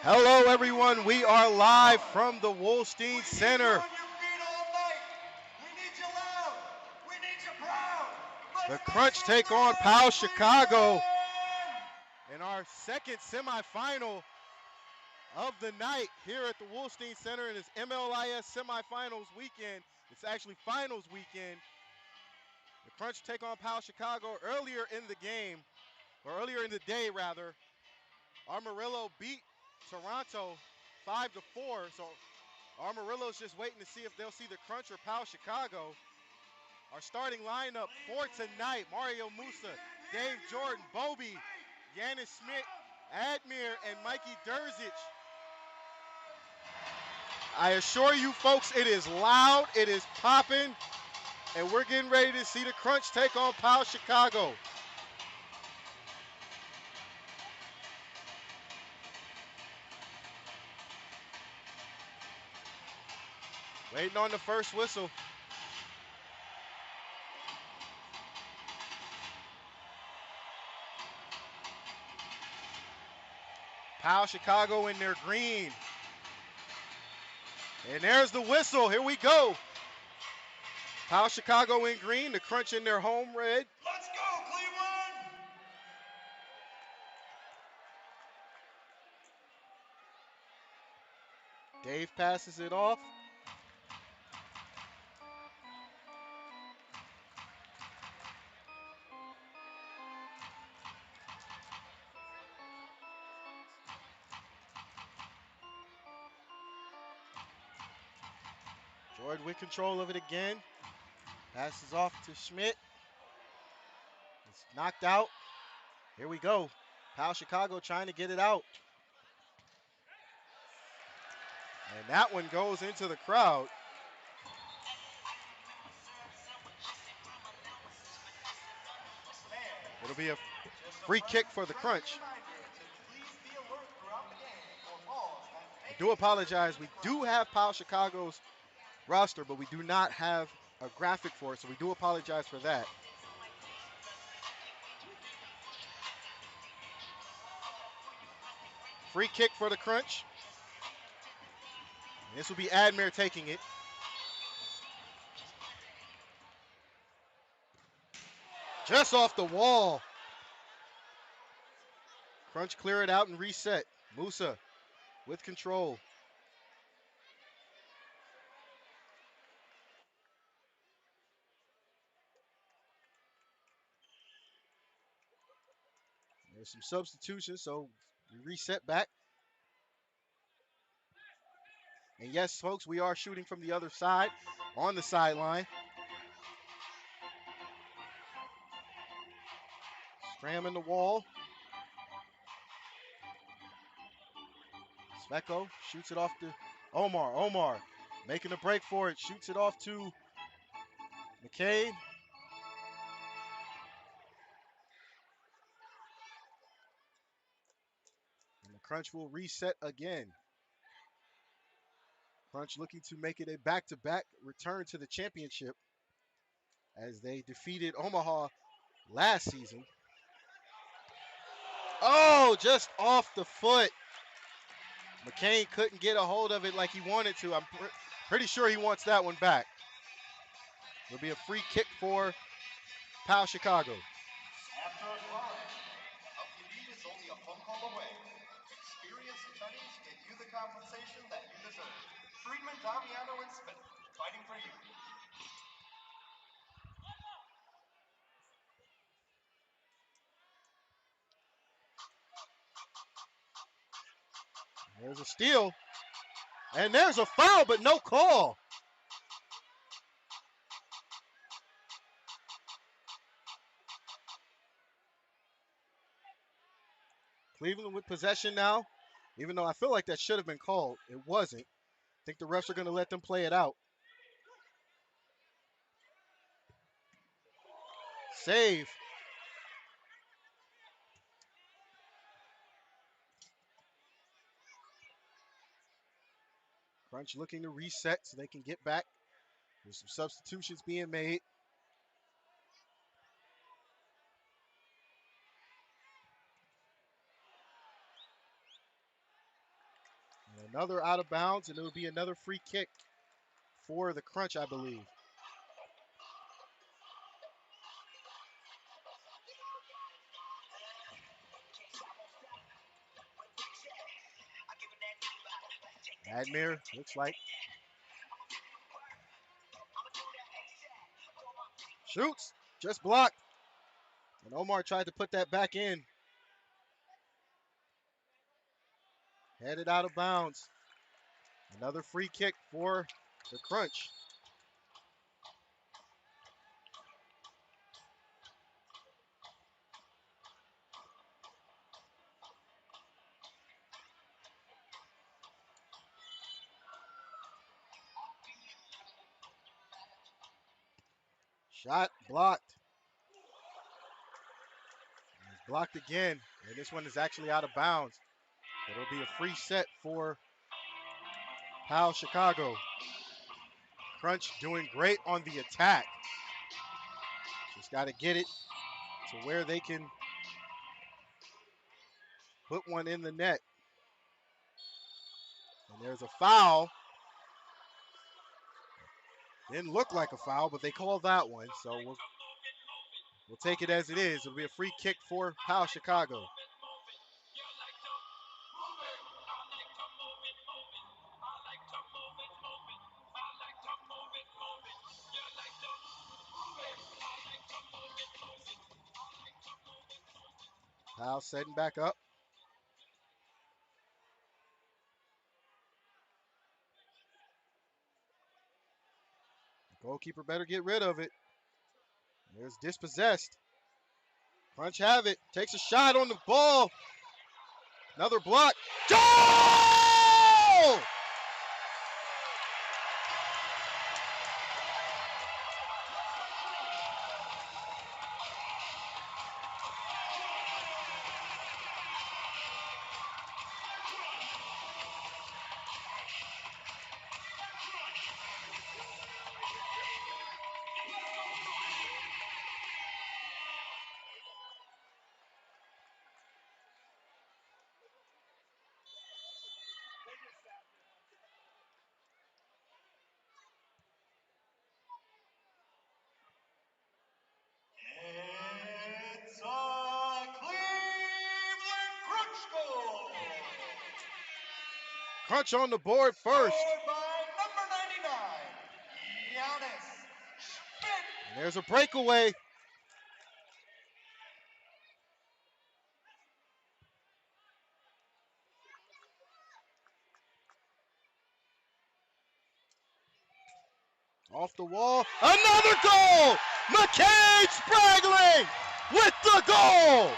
Hello, everyone. We are live from the Wolstein Center. The Crunch take on Pao Chicago in our second semifinal of the night here at the Wolstein Center in this MLIS semifinals weekend. It's actually finals weekend. The Crunch take on Pao Chicago earlier in the game, or earlier in the day rather. Amarillo beat Toronto 5-4, so Amarillo's just waiting to see if they'll see the Crunch or Pao Chicago. Our starting lineup for tonight: Mario Musa, Dave Jordan, Bobby, Yanis Schmidt, Admir, and Mikey Durzic. I assure you folks, it is loud, it is popping, and we're getting ready to see the Crunch take on Pao Chicago. Waiting on the first whistle. Pao Chicago in their green. And there's the whistle. Here we go. Pao Chicago in green, the Crunch in their home red. Let's go, Cleveland! Dave passes it off. Jordan with control of it again. Passes off to Schmidt. It's knocked out. Here we go. Pao Chicago trying to get it out. And that one goes into the crowd. It'll be a free kick for the Crunch. I do apologize. We do have Pao Chicago's roster, but we do not have a graphic for it, so we do apologize for that. Free kick for the Crunch. This will be Admir taking it. Just off the wall. Crunch clear it out and reset. Musa with control. There's some substitutions, so we reset back. And yes, folks, we are shooting from the other side on the sideline. Scramming the wall. Sveko shoots it off to Omar. Omar making a break for it. Shoots it off to McCabe. And the Crunch will reset again. Crunch looking to make it a back-to-back return to the championship as they defeated Omaha last season. Oh, just off the foot. McCain couldn't get a hold of it like he wanted to. I'm pretty sure he wants that one back. It'll be a free kick for Pao Chicago. After a crime, help you need is only a phone call away. Experienced attorneys get you the compensation that you deserve. Friedman, Damiano, and Smith, fighting for you. There's a steal. And there's a foul, but no call. Cleveland with possession now, even though I feel like that should have been called. It wasn't. I think the refs are going to let them play it out. Save. Crunch looking to reset so they can get back. There's some substitutions being made. And another out of bounds, and it'll be another free kick for the Crunch, I believe. Admir, looks like. Shoots, just blocked. And Omar tried to put that back in. Headed out of bounds. Another free kick for the Crunch. Shot blocked. It's blocked again. And this one is actually out of bounds. It'll be a free set for Pao Chicago. Crunch doing great on the attack. Just got to get it to where they can put one in the net. And there's a foul. Didn't look like a foul, but they called that one. So we'll take it as it is. It'll be a free kick for Pao Chicago. Pao setting back up. The goalkeeper better get rid of it. There's dispossessed. Crunch have it. Takes a shot on the ball. Another block. Goal! It's a Cleveland Crunch goal. Crunch on the board first. Scored by number 99, Giannis Schmidt. And there's a breakaway. Off the wall. Another goal! McCade Spraggling with the goal!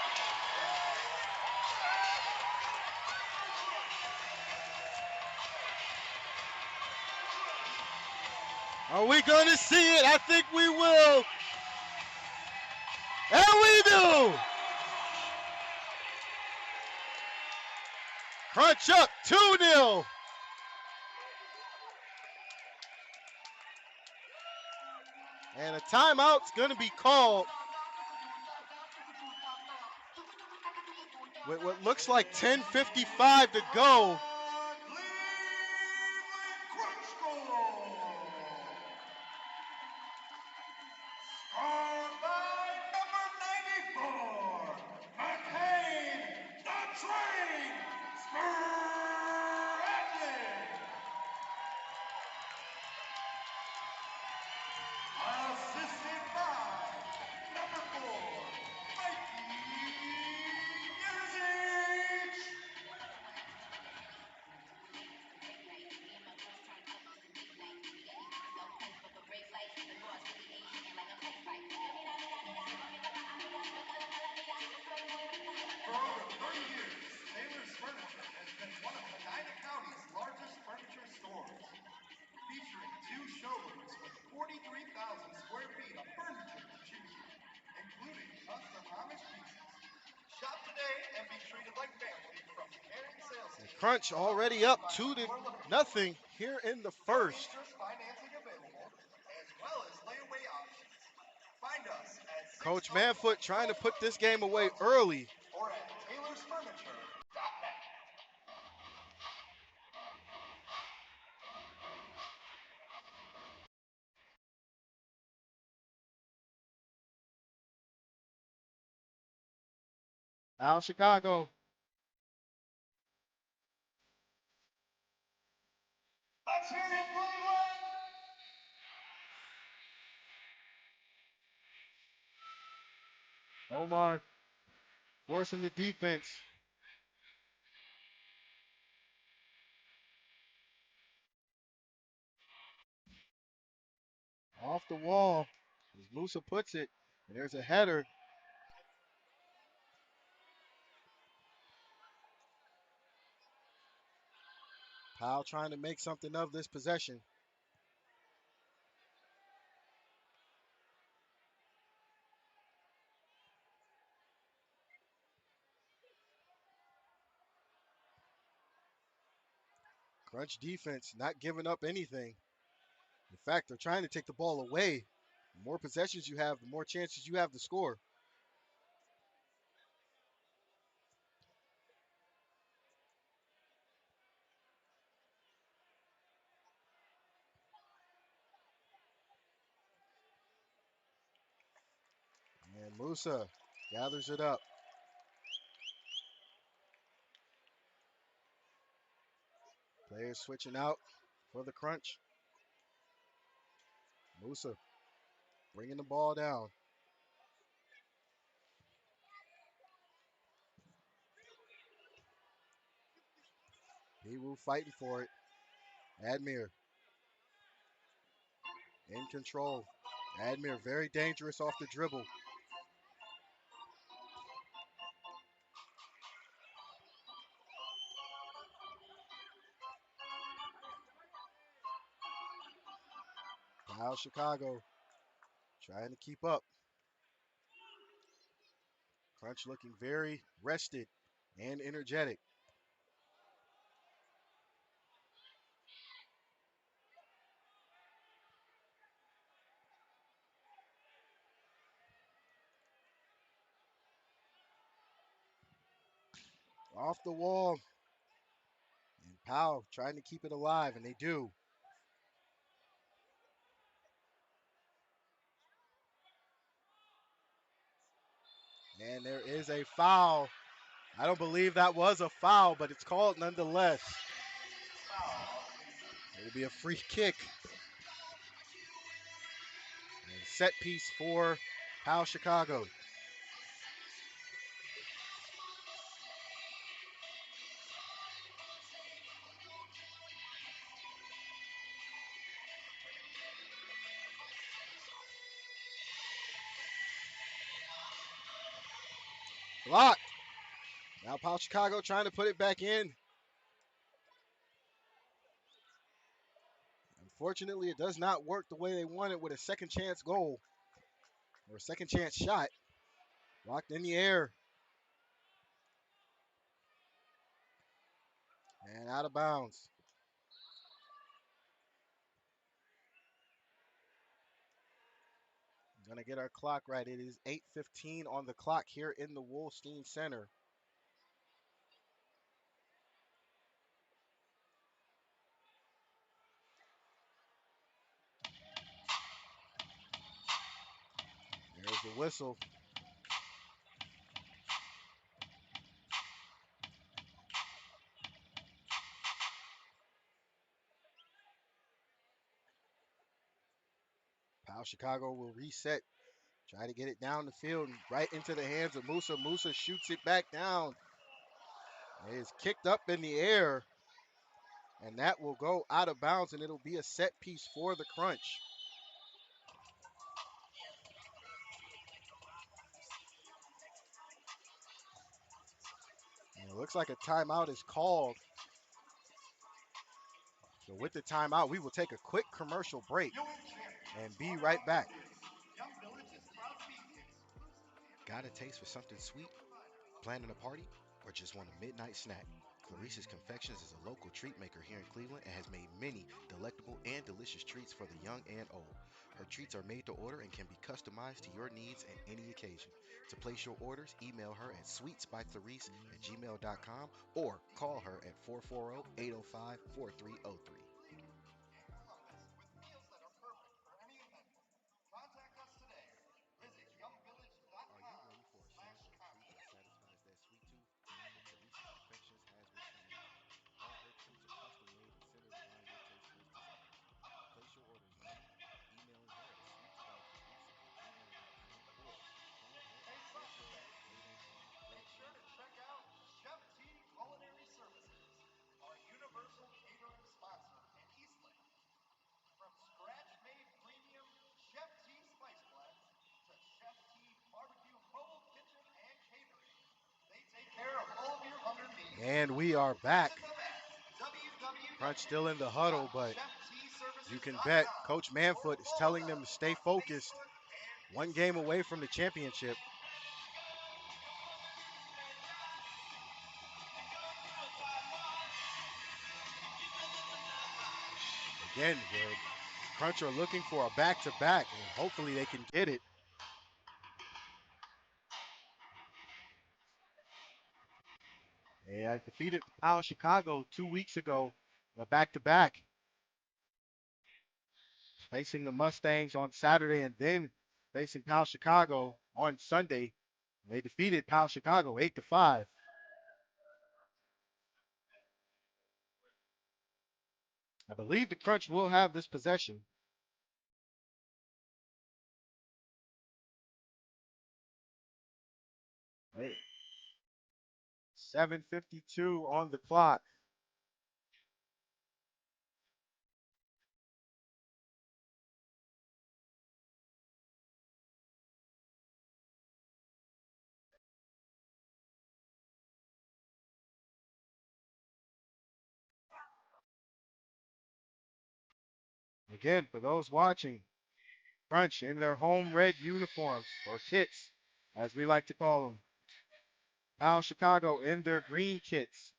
Are we going to see it? I think we will. And we do! Crunch up 2-0. And a timeout's going to be called with what looks like 10:55 to go. today and be treated like family from the caring sales team. Crunch already up 2-0 here in the No first. interest financing available, as well as layaway options. Find us at Coach 601 Manfoot trying to put this game away early. or at taylorsfurniture.net. Pao Chicago. Let's hear it, Cleveland! Omar forcing the defense. Off the wall, as Musa puts it, and there's a header. Powell trying to make something of this possession. Crunch defense, not giving up anything. In fact, they're trying to take the ball away. The more possessions you have, the more chances you have to score. And Musa gathers it up. Players switching out for the Crunch. Musa bringing the ball down. Hewu fighting for it. Admir in control. Admir very dangerous off the dribble. Pao Chicago trying to keep up. Crunch looking very rested and energetic. Off the wall. And Powell trying to keep it alive, and they do. And there is a foul. I don't believe that was a foul, but it's called nonetheless. It'll be a free kick. And set piece for Pao Chicago. Blocked. Now Pao Chicago trying to put it back in. Unfortunately, it does not work the way they want it with a second chance goal or a second chance shot. Locked in the air. And out of bounds. Gonna get our clock right. It is 8:15 on the clock here in the Wolstein Center. There's the whistle. Pao Chicago will reset. Try to get it down the field and right into the hands of Musa. Musa shoots it back down. It is kicked up in the air. And that will go out of bounds, and it'll be a set piece for the Crunch. And it looks like a timeout is called. So with the timeout, we will take a quick commercial break and be right back. Got a taste for something sweet? Planning a party or just want a midnight snack? Clarice's Confections is a local treat maker here in Cleveland and has made many delectable and delicious treats for the young and old. Her treats are made to order and can be customized to your needs at any occasion. To place your orders, email her at sweetsbyclarice@gmail.com or call her at 440-805-4303. And Columbus with meals that are perfect for any event. Contact us today. Visit Are you ready for a snack or treat that youngbvillage.com/contact. satisfies that sweet tooth? Well, Clarice's Confections has what you need. All her treats are custom made and centered around your taste buds' desires. Place your orders now, emailing her at sweetsbyclarice@gmail.com or call her Hey, at Sunday, 440-805-4303. make sure to check out Chef T Culinary Services, our universal catering sponsor in Eastlake. From scratch-made premium Chef T spice blends to Chef T barbecue mobile kitchen and catering, they take care of all of your hunger needs. And we are back. Visit them at Crunch still in the huddle, but you can bet www.cheftservices.com Coach or Manfoot is follow telling them them to stay on focused. Facebook and One game Instagram. away from the championship. Again, the Crunch are looking for a back-to-back, and hopefully they can get it. They defeated Pao Chicago 2 weeks ago, a back-to-back, facing the Mustangs on Saturday and then facing Pao Chicago on Sunday. They defeated Pao Chicago 8-5. I believe the Crunch will have this possession. 7:52 on the clock. Again, for those watching, Crunch in their home red uniforms, or kits, as we like to call them. Pao Chicago in their green kits.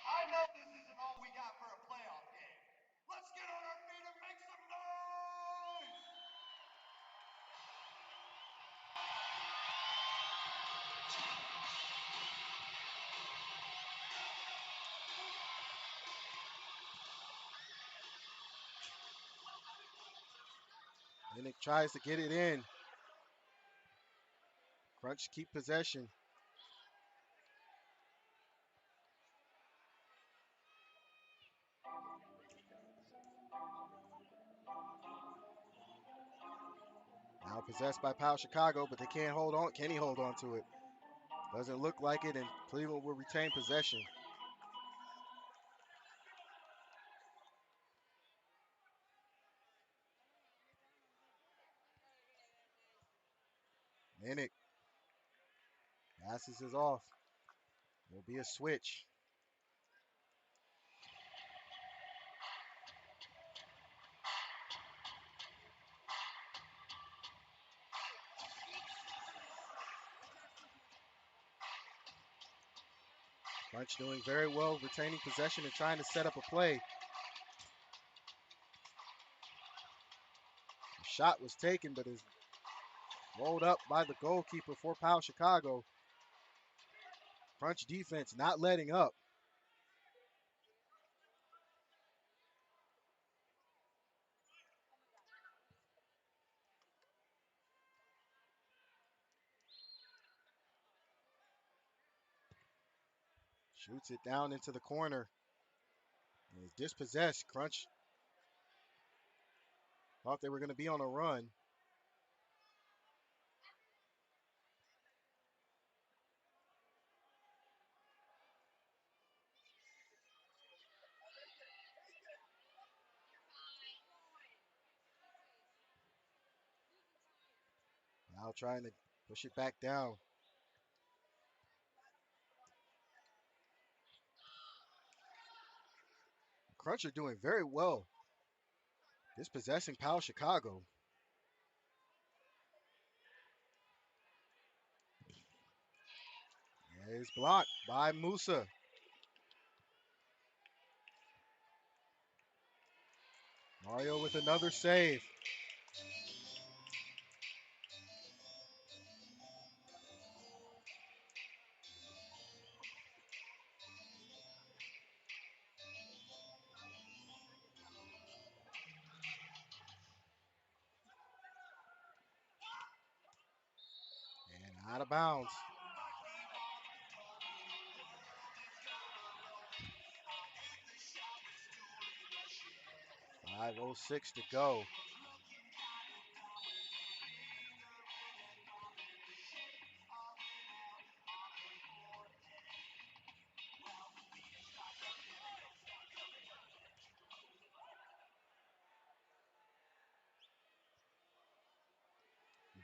I know this isn't all we got for a playoff game. Let's get on our feet and make some noise! Minnick tries to get it in. Crunch keep possession. Now possessed by Pal Chicago, but they can't hold on. Can he hold on to it? Doesn't look like it, and Cleveland will retain possession. Minnick passes is off. There'll be a switch. Crunch doing very well, retaining possession and trying to set up a play. The shot was taken, but is rolled up by the goalkeeper for Pal Chicago. Crunch defense not letting up. Shoots it down into the corner. And is dispossessed. Crunch thought they were going to be on a run. Now trying to push it back down. Crunch are doing very well. Dispossessing Pao Chicago. It's blocked by Musa. Mario with another save. And out of bounds. 5:06 to go.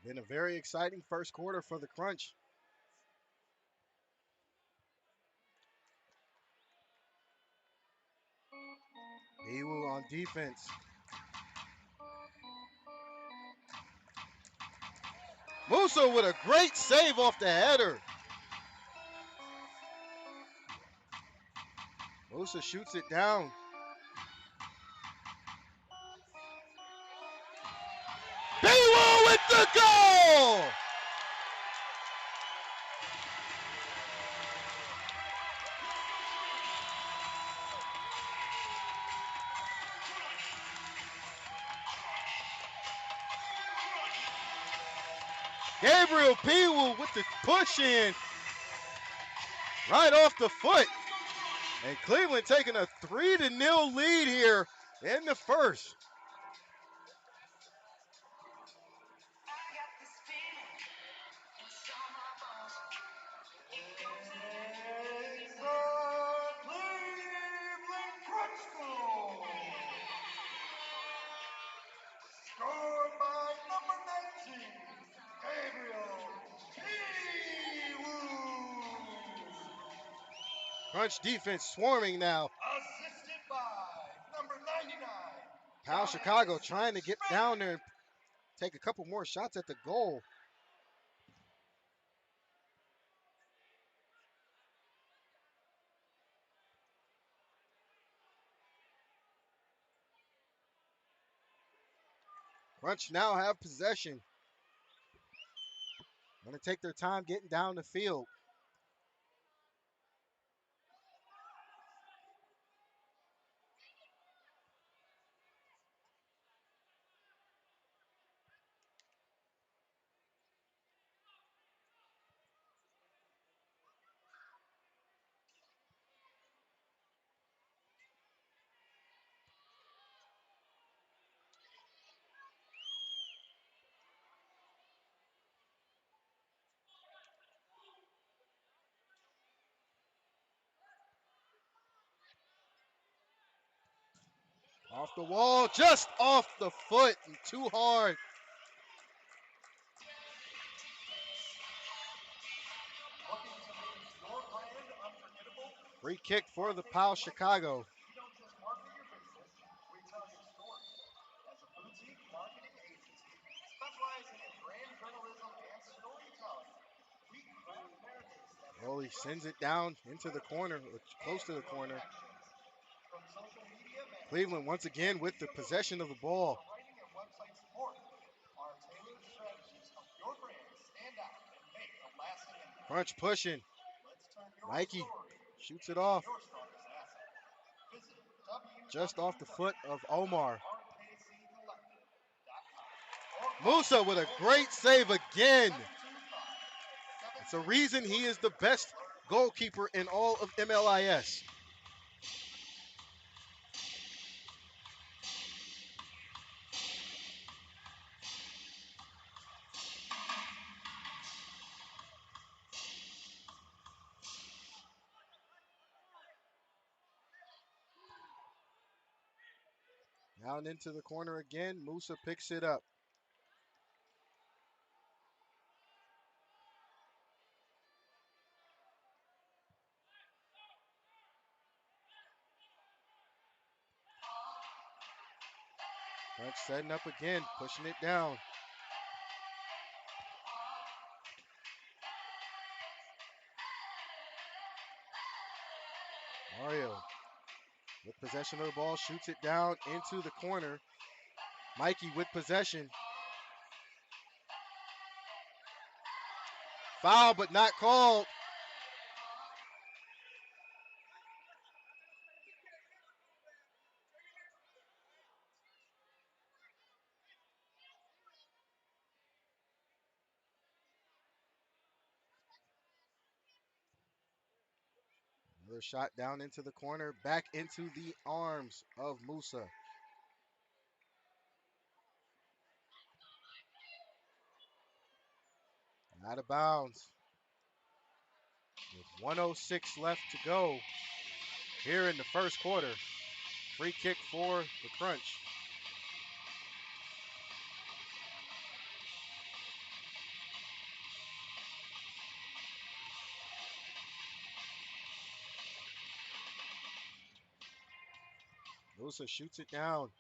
Been a very exciting first quarter for the Crunch. Biwu on defense. Musa with a great save off the header. Musa shoots it down. Biwu with the goal! Gabriel Biwu with the push in right off the foot. And Cleveland taking a 3-0 lead here in the first. It's the Cleveland Crunch Goal. Scored by number 19, Gabriel P. Crunch defense swarming now. Assisted by number 99, Pao Chicago trying to get down there and take a couple more shots at the goal. Crunch now have possession. Going to take their time getting down the field. Off the wall, just off the foot, and too hard. Looking to make your brand unforgettable? Free kick for the Pao Chicago. We don't just market your business, we tell your story. As a boutique marketing agency specializing in brand journalism and storytelling, we craft narratives that Goalie sends it down into the corner, or close to the corner. from social media management, Cleveland once again with the possession of the ball. writing and website support, our tailored strategies help your brand stand out and make a lasting impact. Crunch pushing. Let's turn your Mikey story shoots it off. your strongest asset. Visit Just off the foot of Omar. www.rkccollective.com. Musa with a great save again. It's a reason he is the best goalkeeper in all of MLIS. Down into the corner again. Musa picks it up. Crunch setting up again, pushing it down. Mario with possession of the ball, shoots it down into the corner. Mikey with possession. Foul, but not called. Another shot down into the corner, back into the arms of Musa. Out of bounds. With 1:06 left to go here in the first quarter. Free kick for the Crunch. Musa shoots it down.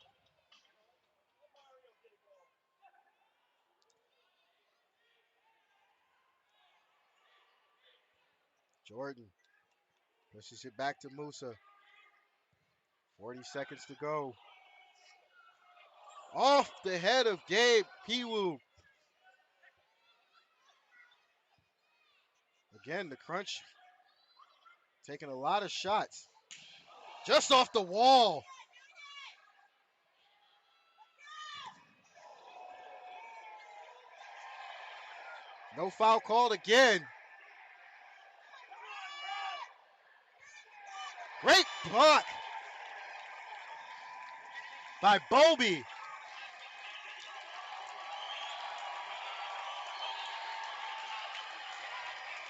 Jordan pushes it back to Musa. 40 seconds to go. Off the head of Gabe Piwu. Again, the Crunch taking a lot of shots. Just off the wall. No foul called again. Great block by Bobby.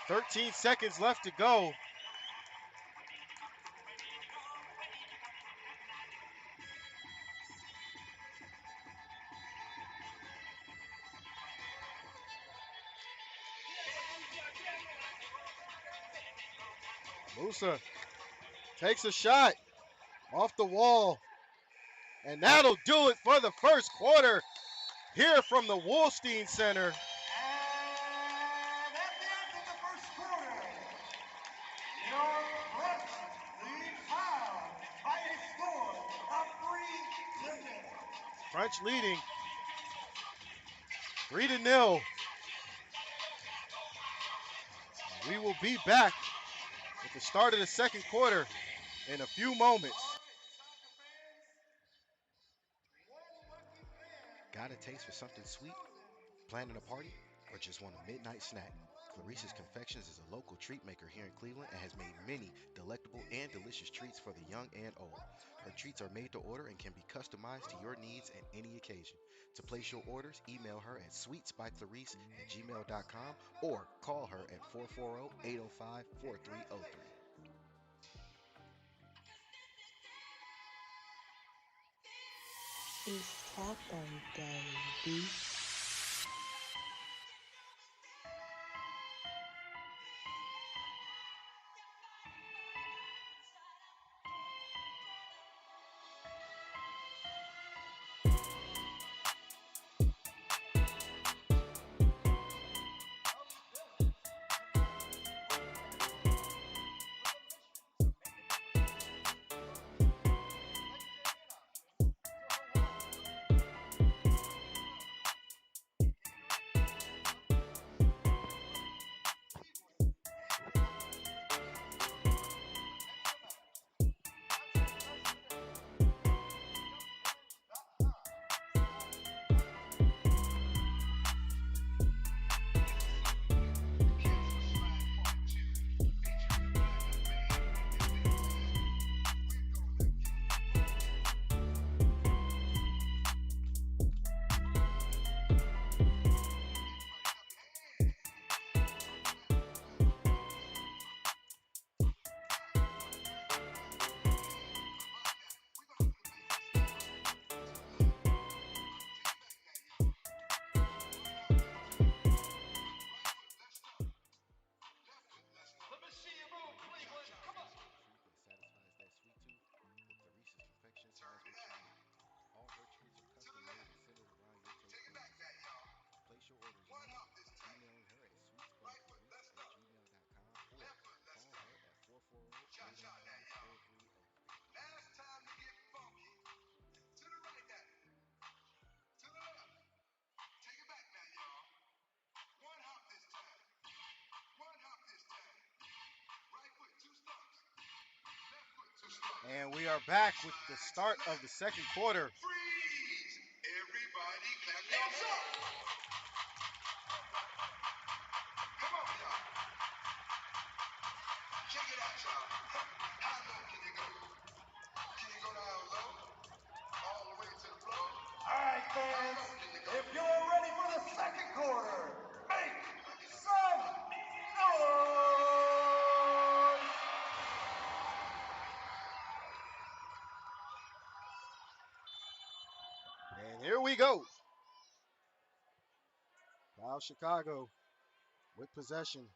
"13 seconds left to go. Musa takes a shot off the wall. And that'll do it for the first quarter here from the Wolstein Center. And at the end of the first quarter, your Crunch lead Pao by a score of 3-0. Crunch leading 3-0. We will be back at the start of the second quarter in a few moments. Got a taste for something sweet? Planning a party? Or just want a midnight snack? Clarissa's Confections is a local treat maker here in Cleveland and has made many delectable and delicious treats for the young and old. Her treats are made to order and can be customized to your needs and any occasion. To place your orders, email her at sweetsbyclarice@gmail.com or call her at 440-805-4303. It's Taco Baby. And we are back with the start of the second quarter. Freeze! Everybody clap your hands. Come on, y'all. Check it out, y'all. How low can you go? Can you go down low? All the way to the floor? All right, fans. If you're ready for the second quarter, make some noise! And here we go. Pao Chicago with possession.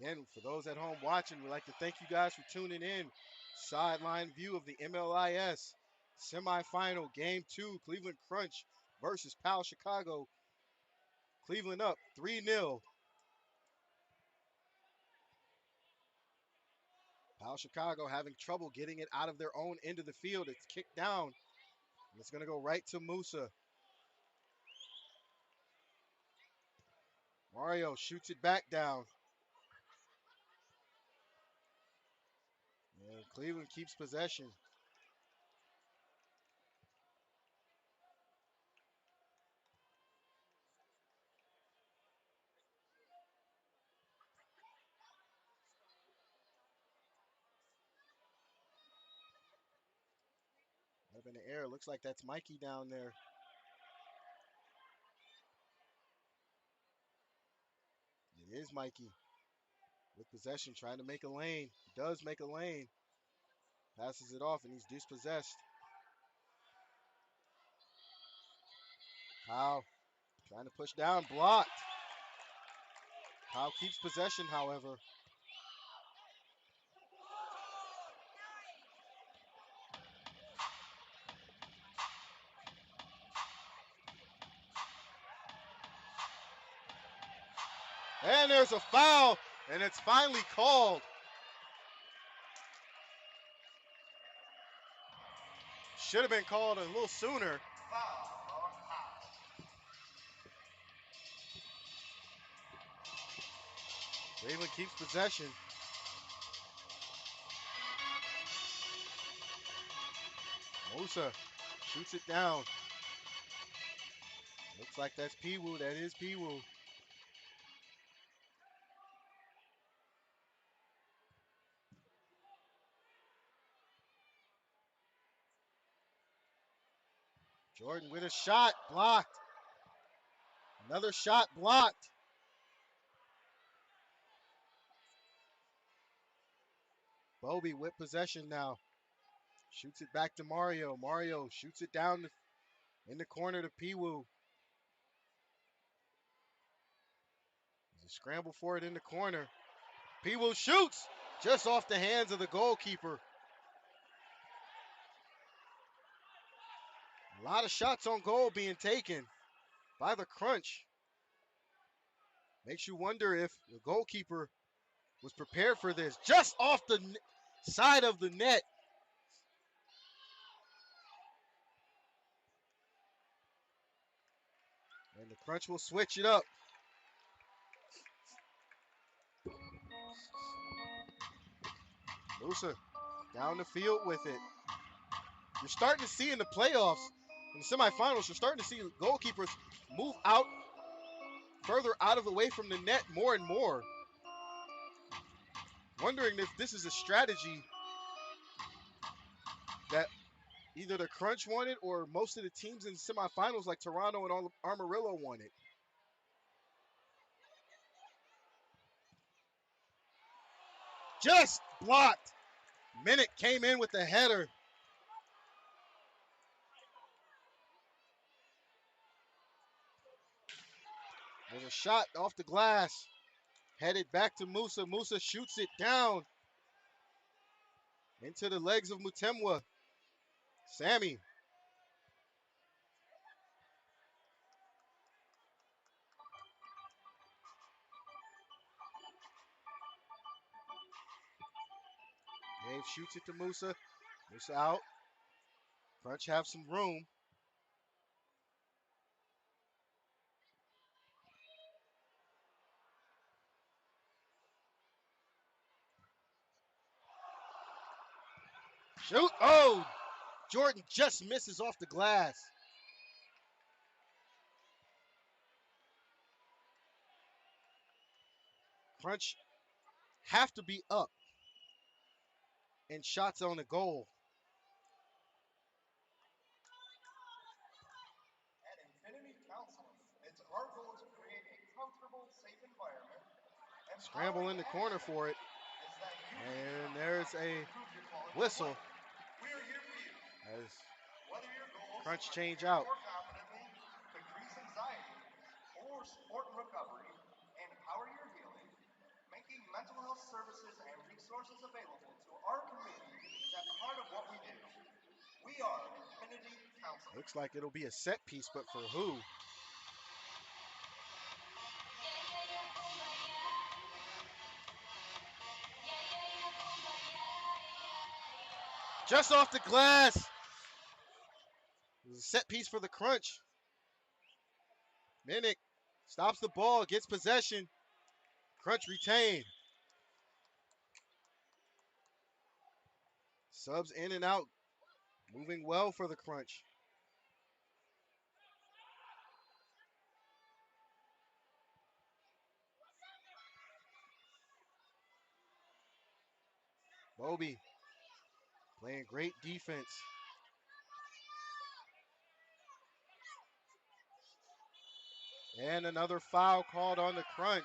Again, for those at home watching, we'd like to thank you guys for tuning in. Sideline view of the MLIS semifinal game 2, Cleveland Crunch versus Pao Chicago. Cleveland up 3-0. Pao Chicago having trouble getting it out of their own end of the field. It's kicked down, and it's going to go right to Musa. Mario shoots it back down. And Cleveland keeps possession. Up in the air. Looks like that's Mikey down there. It is Mikey with possession, trying to make a lane. He does make a lane. Passes it off, and he's dispossessed. Pao trying to push down, blocked. Pao keeps possession, however. And there's a foul, and it's finally called. Should have been called a little sooner. Foul on Pao. Cleveland keeps possession. Musa shoots it down. Looks like that's P-Woo. That is P-Woo. Jordan with a shot, blocked. Another shot blocked. Bobby with possession now. Shoots it back to Mario. Mario shoots it down in the corner to P-Woo. There's a scramble for it in the corner. P-Woo shoots just off the hands of the goalkeeper. A lot of shots on goal being taken by the Crunch. Makes you wonder if the goalkeeper was prepared for this. Just off the side of the net. And the Crunch will switch it up. Musa down the field with it. You're starting to see in the playoffs, in the semifinals, you're starting to see goalkeepers move out, further out of the way from the net more and more. Wondering if this is a strategy that either the Crunch wanted or most of the teams in the semifinals like Toronto and Amarillo wanted. Just blocked. Minute came in with the header. There's a shot off the glass. Headed back to Musa. Musa shoots it down into the legs of Mutemwa. Sammy. Dave shoots it to Musa. Musa out. Crunch have some room. Shoot. Oh, Jordan just misses off the glass. Crunch have to be up and shots on the goal. At Infinity Counseling, it's our goal to create a comfortable, safe environment. Scramble in the corner for it. And there's a whistle We are here for you. as Whether your goals Crunch are to change train out. more confidently, decrease anxiety, or support recovery and empower your healing, making mental health services and resources available to our community is at the heart of what we do. We are Infinity Counseling. Looks like it'll be a set piece, but for who? Just off the glass. It was a set piece for the Crunch. Minnick stops the ball, gets possession. Crunch retained. Subs in and out. Moving well for the Crunch. Bobby playing great defense. And another foul called on the Crunch.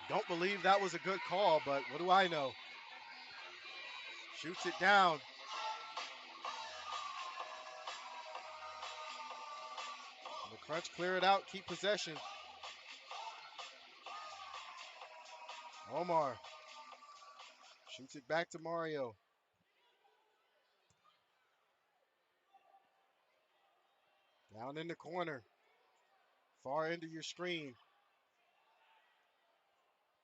Don't believe that was a good call, but what do I know? Shoots it down. And the Crunch clear it out, keep possession. Omar shoots it back to Mario. Down in the corner. Far into your screen.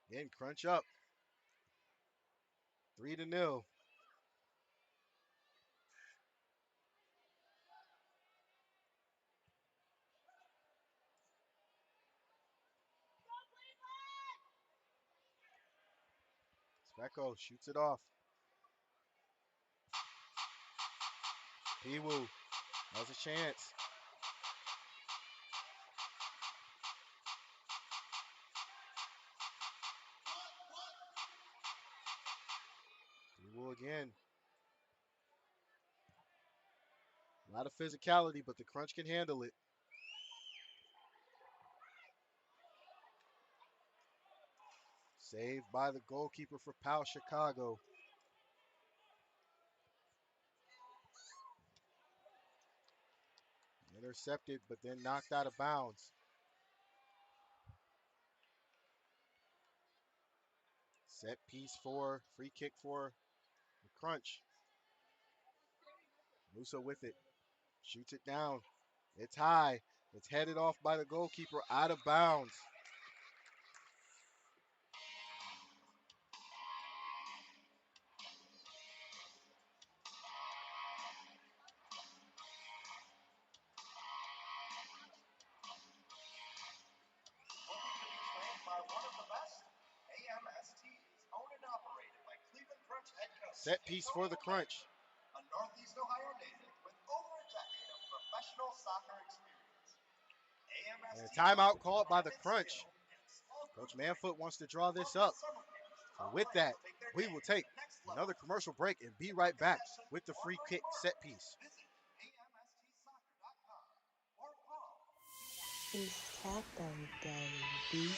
Then Crunch up. 3-0. Specco shoots it off. P-Woo has a chance. P-Woo again. A lot of physicality, but the Crunch can handle it. Saved by the goalkeeper for Pao Chicago. Intercepted, but then knocked out of bounds. Set piece for, free kick for the Crunch. Musa with it. Shoots it down. It's high. It's headed off by the goalkeeper out of bounds. Looking to be trained by one of the best? AMST is owned and operated by Cleveland Crunch head coach. Set piece for the Crunch. A Northeast Ohio native with over a decade of professional soccer experience. And a timeout called by the Crunch. Coach Manfoot wants to draw this up. So with that, we will take another commercial break and be right back with the free kick set piece. It's taco day, B.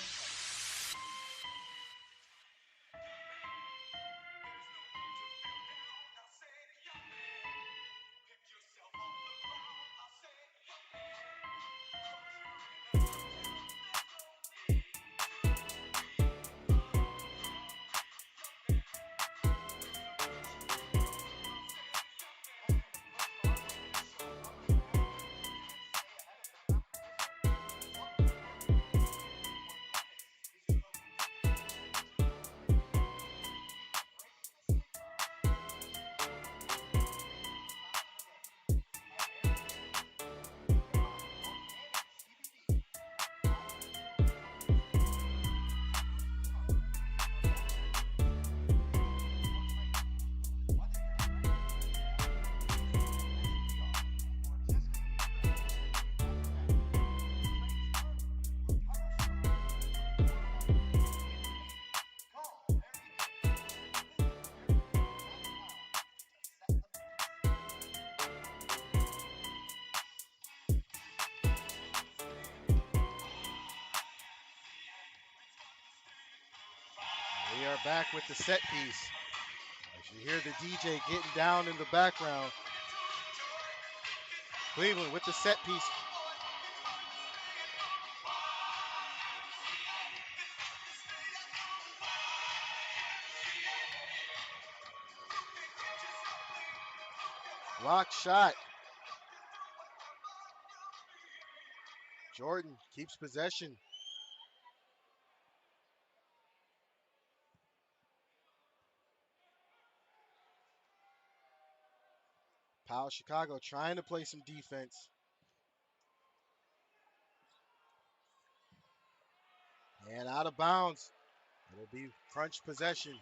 We are back with the set piece. As you hear the DJ getting down in the background. Cleveland with the set piece. Block shot. Jordan keeps possession. Pao Chicago trying to play some defense. And out of bounds. It'll be crunch possession.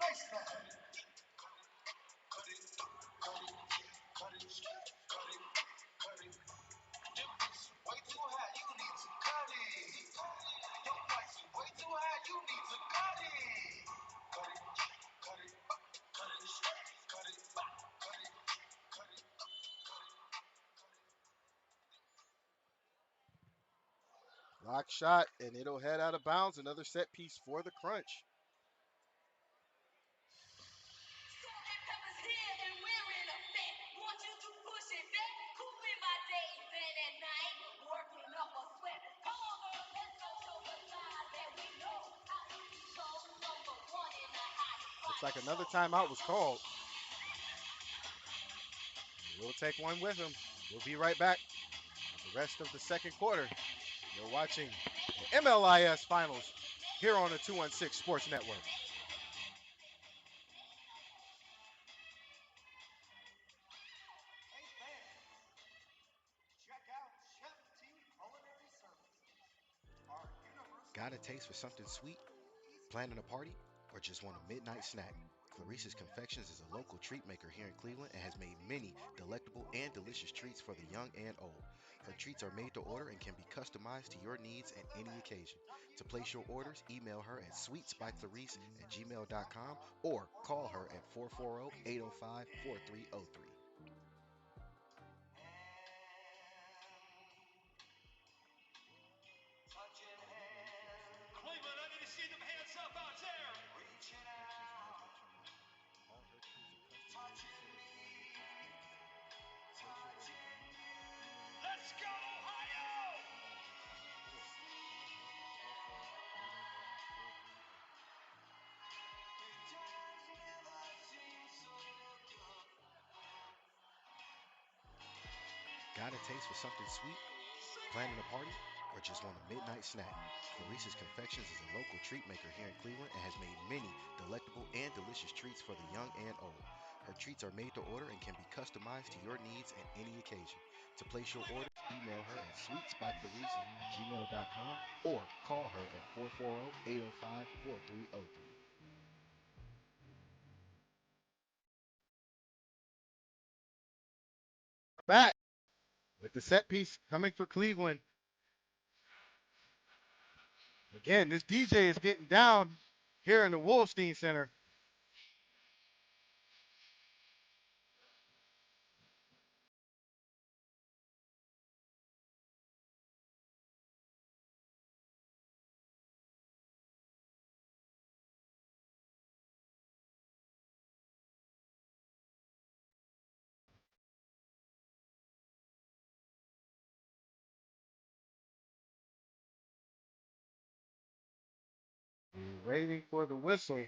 Block shot, and it'll head out of bounds. Another set piece for the crunch. Looks like another timeout was called. We'll take one with him. We'll be right back with the rest of the second quarter. You're watching the MLIS Finals here on the 216 Sports Network. Hey fans, check out Chef T Culinary Services. Our universal Got a taste for something sweet? Planning a party? Or just want a midnight snack? Clarissa's Confections is a local treat maker here in Cleveland and has made many delectable and delicious treats for the young and old. Her treats are made to order and can be customized to your needs at any occasion. To place your orders, email her at sweetsbyclarice@gmail.com or call her at 440-805-4303. Cleveland, I need to see them hands up out there. Reaching out, touching me, touching you. Let's go, Ohio! Got a taste for something sweet? Planning a party? Or just want a midnight snack? Clarissa's Confections is a local treat maker here in Cleveland and has made many delectable and delicious treats for the young and old. Her treats are made to order and can be customized to your needs at any occasion. To place your order, email her at sweetsbyclarice@gmail.com or call her at 440-805-4303. Back with the set piece coming for Cleveland. Again, this DJ is getting down here in the Wolstein Center. We're waiting for the whistle.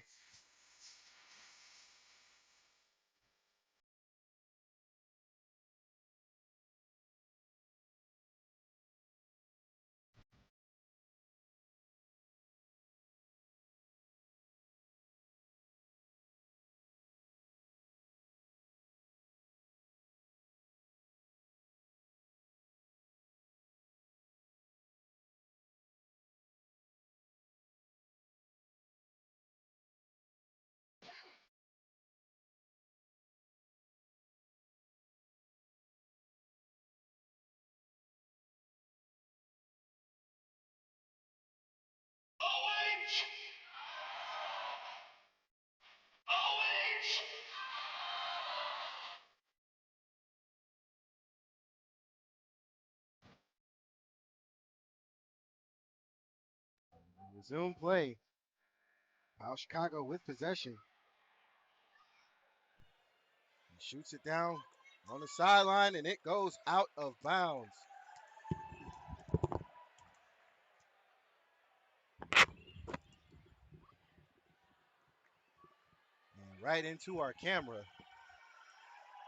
Resume play. Pao Chicago with possession. He shoots it down on the sideline, and it goes out of bounds. And right into our camera.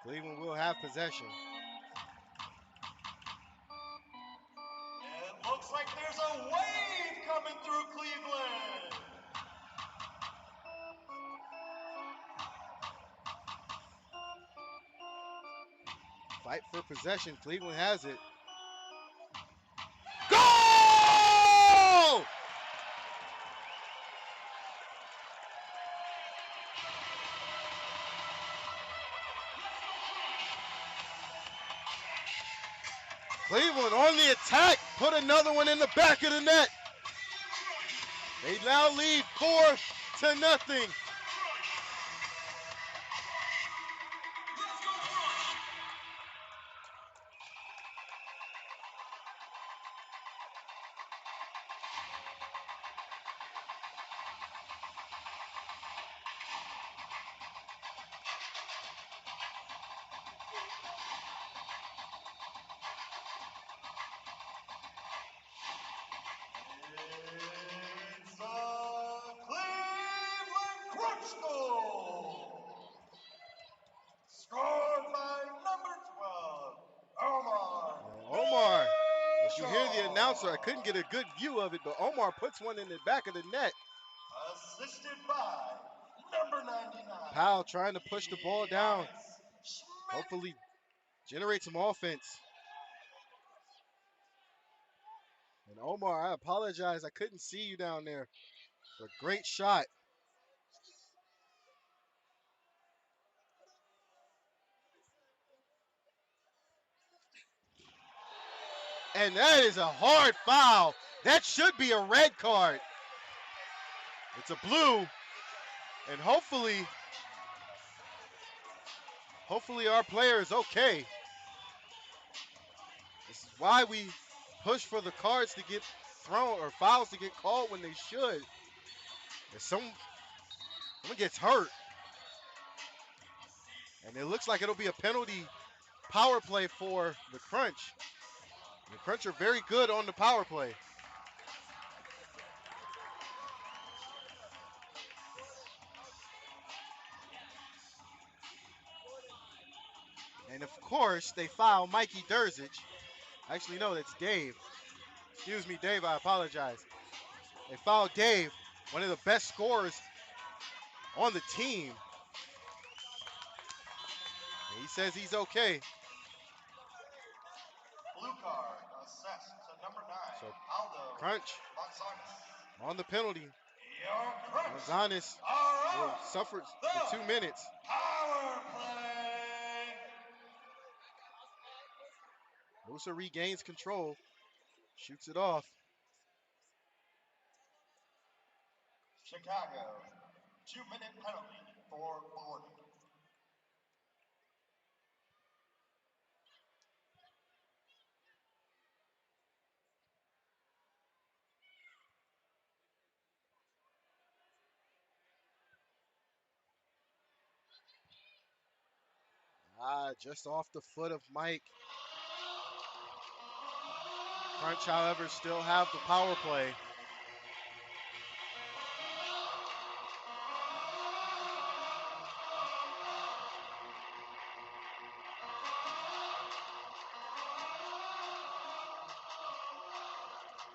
Cleveland will have possession. It looks like there's a wave coming through Cleveland. Fight for possession. Cleveland has it. Goal! Cleveland on the attack. Put another one in the back of the net. They now lead 4-0. It's a Cleveland Crunch goal. Scored by number 12, Omar. Omar, as you hear the announcer, I couldn't get a good view of it, but Omar puts one in the back of the net. Assisted by number 99. Powell trying to push the ball down. Hopefully generate some offense. And Omar, I apologize. I couldn't see you down there. But great shot. And that is a hard foul. That should be a red card. It's a blue. And hopefully our player is okay. This is why we push for the cards to get thrown or fouls to get called when they should. If someone gets hurt, and it looks like it'll be a penalty power play for the Crunch. The Crunch are very good on the power play. And of course, they foul Mikey Durzic. Actually, no, that's Dave. Excuse me, Dave, I apologize. They foul Dave, one of the best scorers on the team. And he says he's okay. Blue card assessed to number 9, So, Aldo Crunch Gonzalez. on the penalty. Your Crunch Gonzalez are will on suffer the for 2 minutes. power play. Musa regains control, shoots it off. Chicago, 2-minute penalty for boarding. Just off the foot of Mike. Crunch, however, still have the power play.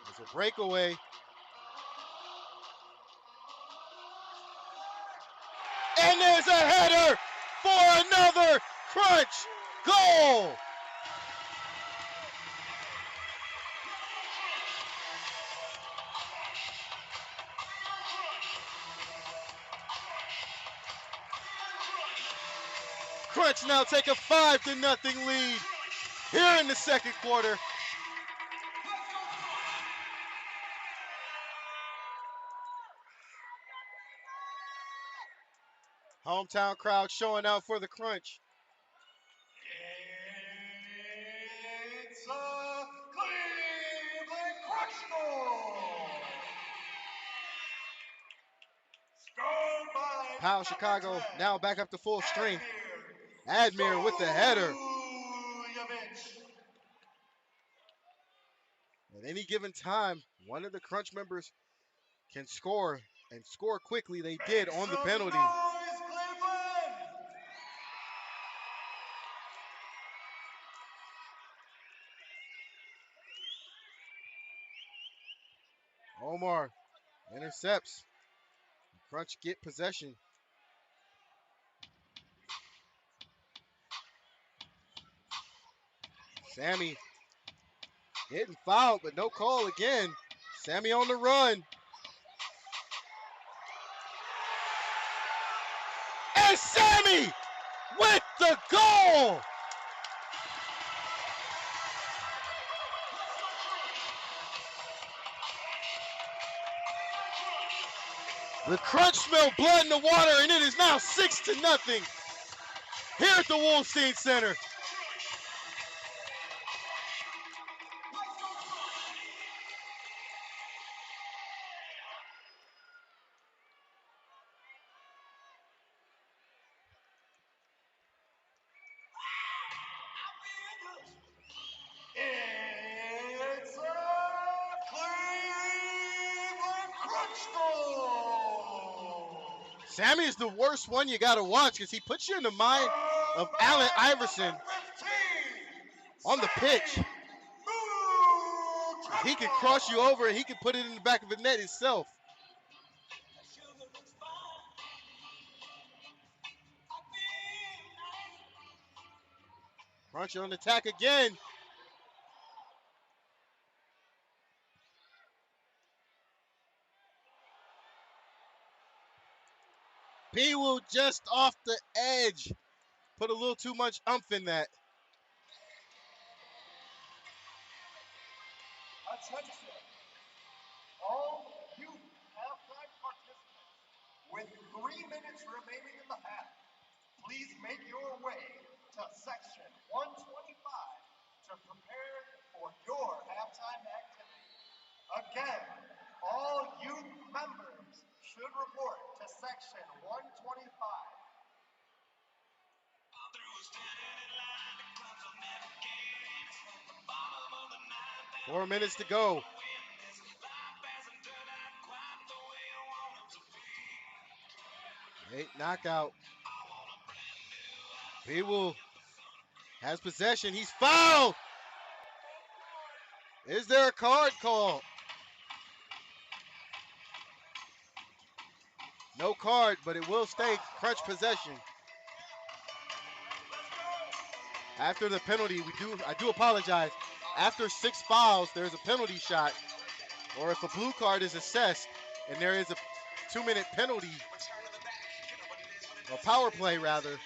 There's a breakaway. And there's a header for another Crunch goal. Crunch now take a 5-0 lead here in the second quarter. Hometown crowd showing out for the Crunch. It's a Cleveland Crunch goal. Pao Chicago now back up to full strength. Admir with the header. At any given time, one of the Crunch members can score and score quickly. They did on the penalty. Omar intercepts. Crunch get possession. Sammy getting fouled, but no call again. Sammy on the run. And Sammy with the goal! The Crunch smell blood in the water, and it is now 6-0 here at the Wolstein Center. It's a Cleveland Crunch goal! Sammy is the worst one you got to watch because he puts you in the mind of Allen Iverson on the pitch. He can cross you over and he can put it in the back of the net himself. Crunch on attack again. P-Woo just off the edge. Put a little too much umph in that. Attention, all youth halftime participants, with 3 minutes remaining in the half, please make your way to section 125 to prepare for your halftime activity. Again, all youth members should report to section 125. 4 minutes to go. Great knockout. P-Woo has possession. He's fouled. Is there a card call? No card, but it will stay Crunch possession. After the penalty, I do apologize. After 6 fouls, there's a penalty shot, or if a blue card is assessed and there is a 2-minute penalty, or power play rather,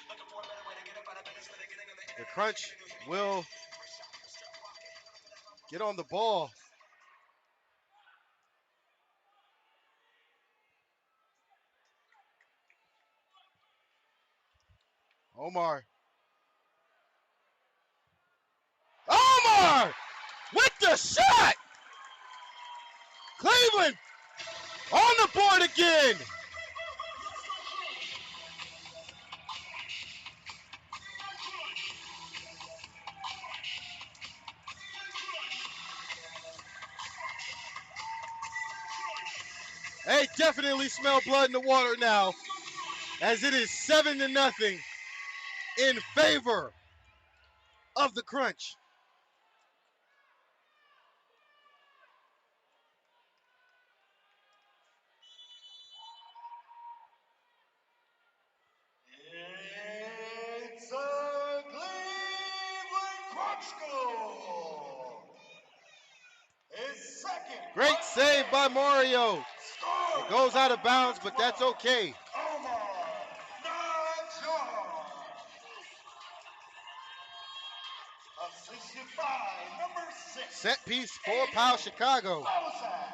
the Crunch will get on the ball. Omar with the shot! Cleveland on the board again! They definitely smell blood in the water now, as it is 7-0 in favor of the Crunch. It's a Cleveland Crunch goal! His second. Great save by Mario. It goes out of bounds, but that's okay. Omar Najjar. Assisted by number 6. Set piece for Pao Chicago. Bozak.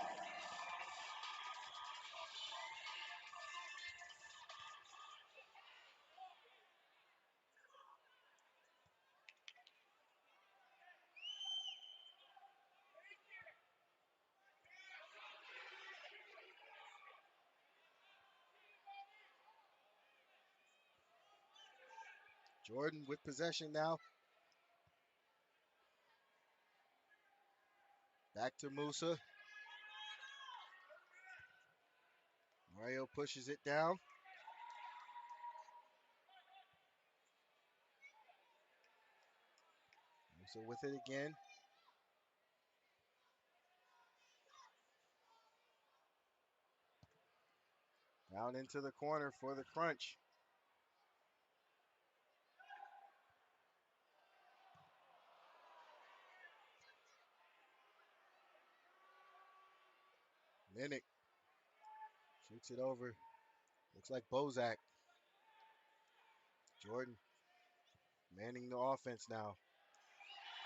Jordan with possession now. Back to Musa. Mario pushes it down. Musa with it again. Down into the corner for the crunch. Minnick shoots it over. Looks like Bozak. Jordan manning the offense now.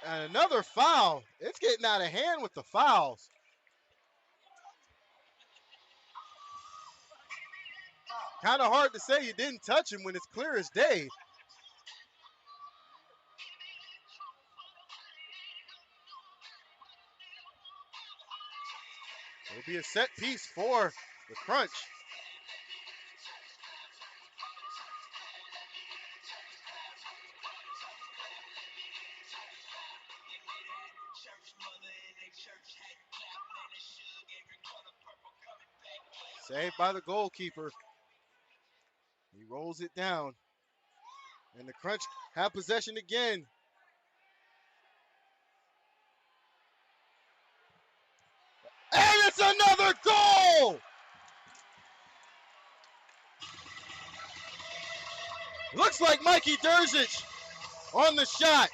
And another foul. It's getting out of hand with the fouls. Kind of hard to say you didn't touch him when it's clear as day. It'll be a set piece for the crunch. Saved by the goalkeeper. He rolls it down. And the crunch have possession again. And it's another goal! Looks like Mikey Durzic on the shot.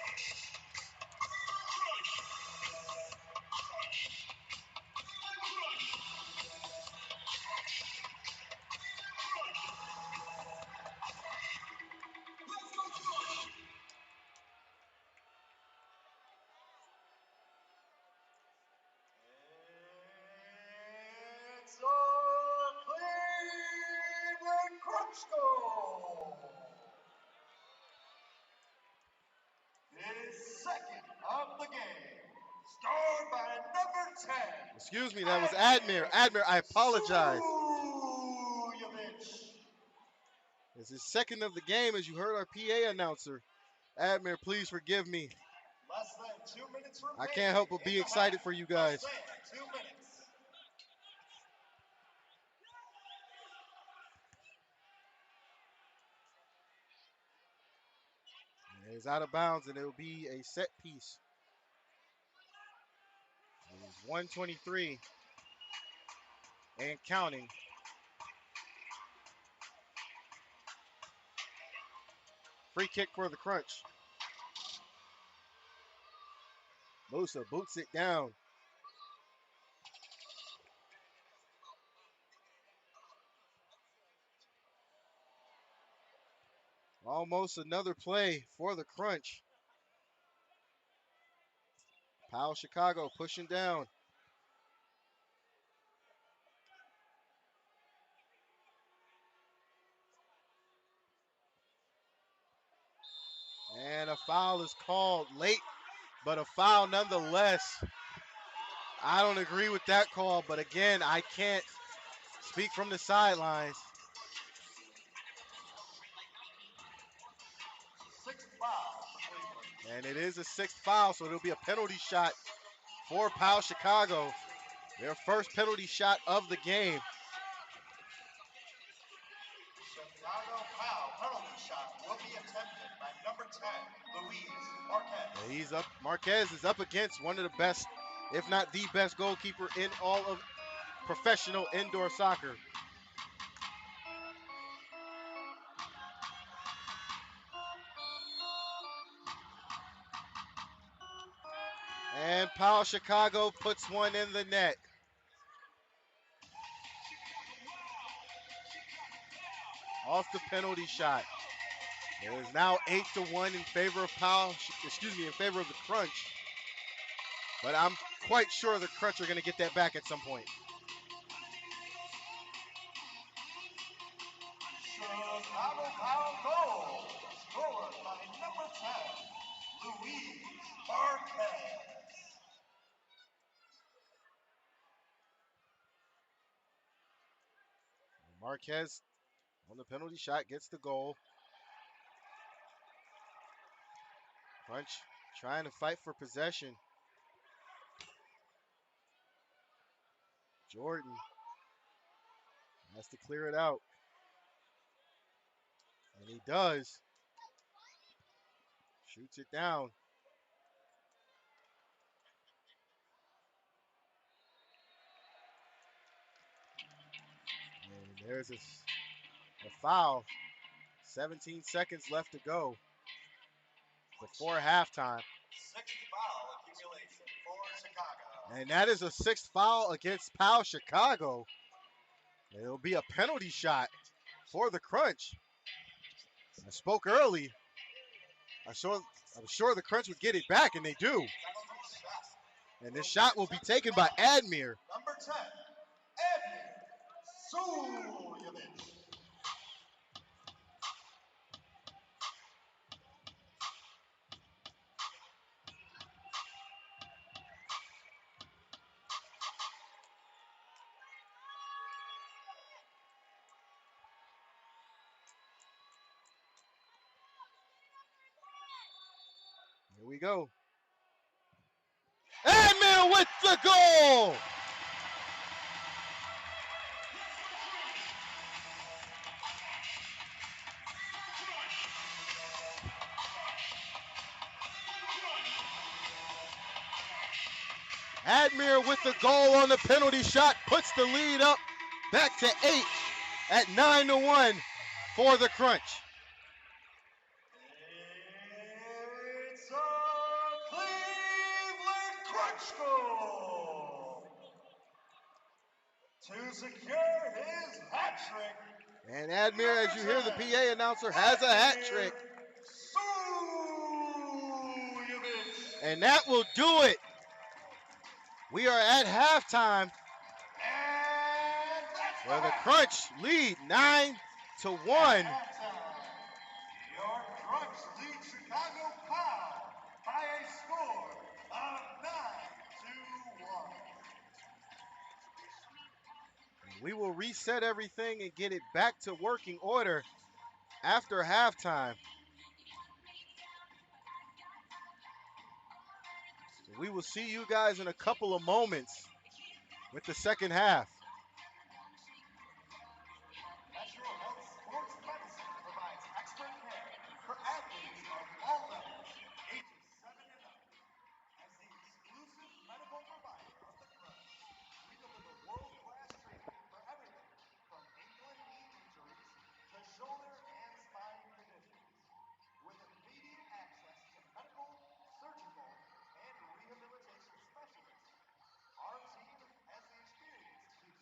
It's a Cleveland Crunch goal. His second of the game. Scored by number 10. Excuse me, that was Admir. Admir, I apologize. Sujovic. It's his second of the game, as you heard our PA announcer. Admir, please forgive me. Less than 2 minutes remaining. I can't help but be excited for you guys. Less than 2 minutes. And it's out of bounds, and it'll be a set piece. It's 123 and counting. Free kick for the crunch. Musa boots it down. Almost another play for the crunch. Pao Chicago pushing down. And a foul is called late, but a foul nonetheless. I don't agree with that call, but again, I can't speak from the sidelines. Sixth foul for Cleveland. And it is a sixth foul, so it'll be a penalty shot for Pao Chicago. Their first penalty shot of the game. Chicago foul penalty shot will be attempted by number 10, Luis Marquez. Yeah, he's up. Marquez is up against one of the best, if not the best goalkeeper in all of professional indoor soccer. And Pao Chicago puts one in the net. Off the penalty shot. It is now 8-1 in favor of in favor of the crunch. But I'm quite sure the crunch are going to get that back at some point. Chicago foul goal. Scored by number 10, Luis Marquez. Marquez on the penalty shot gets the goal. Crunch trying to fight for possession. Jordan has to clear it out. And he does. Shoots it down. And there's a foul. 17 seconds left to go before halftime. Sixth foul accumulation for Chicago. And that is a sixth foul against Pao Chicago. It'll be a penalty shot for the Crunch. I spoke early. I'm sure the Crunch would get it back, and they do. And this shot will be taken by Admir. Number 10, Admir Suljevic. Here we go. Admir with the goal! Admir with the goal on the penalty shot puts the lead up back to 8 at 9-1 for the Crunch. It's a Cleveland Crunch goal to secure his hat trick. And Admir, as you hear the PA announcer, has a hat trick. Suljevic. And that will do it. We are at halftime where the Crunch lead 9-1. Your Crunch lead Chicago Pao by a score of 9-1. We will reset everything and get it back to working order after halftime. So we will see you guys in a couple of moments with the second half. Natural Health Sports Medicine provides expert care for athletes of all levels, ages 7 and up. As the exclusive medical provider of the Crunch, we deliver world-class treatment for everything from ankle and knee injuries to shoulder and spine conditions. With immediate access to medical, surgical, and rehabilitation specialists, our team has the experience to keep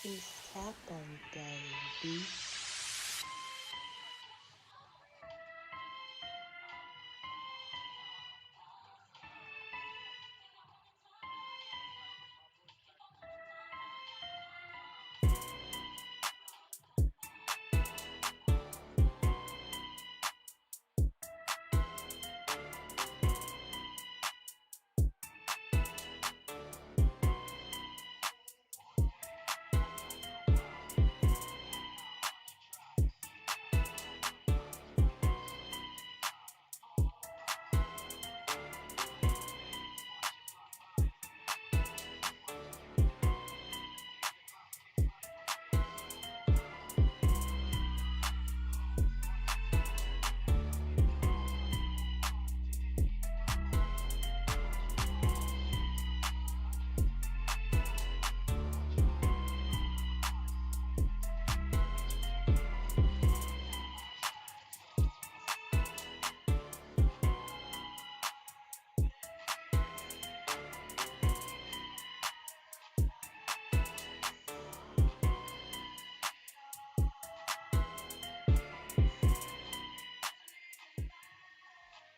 It's Saturday, baby. Are you ready for a snack or a treat that satisfies that sweet tooth? Well, Clarice's Confections has what you need.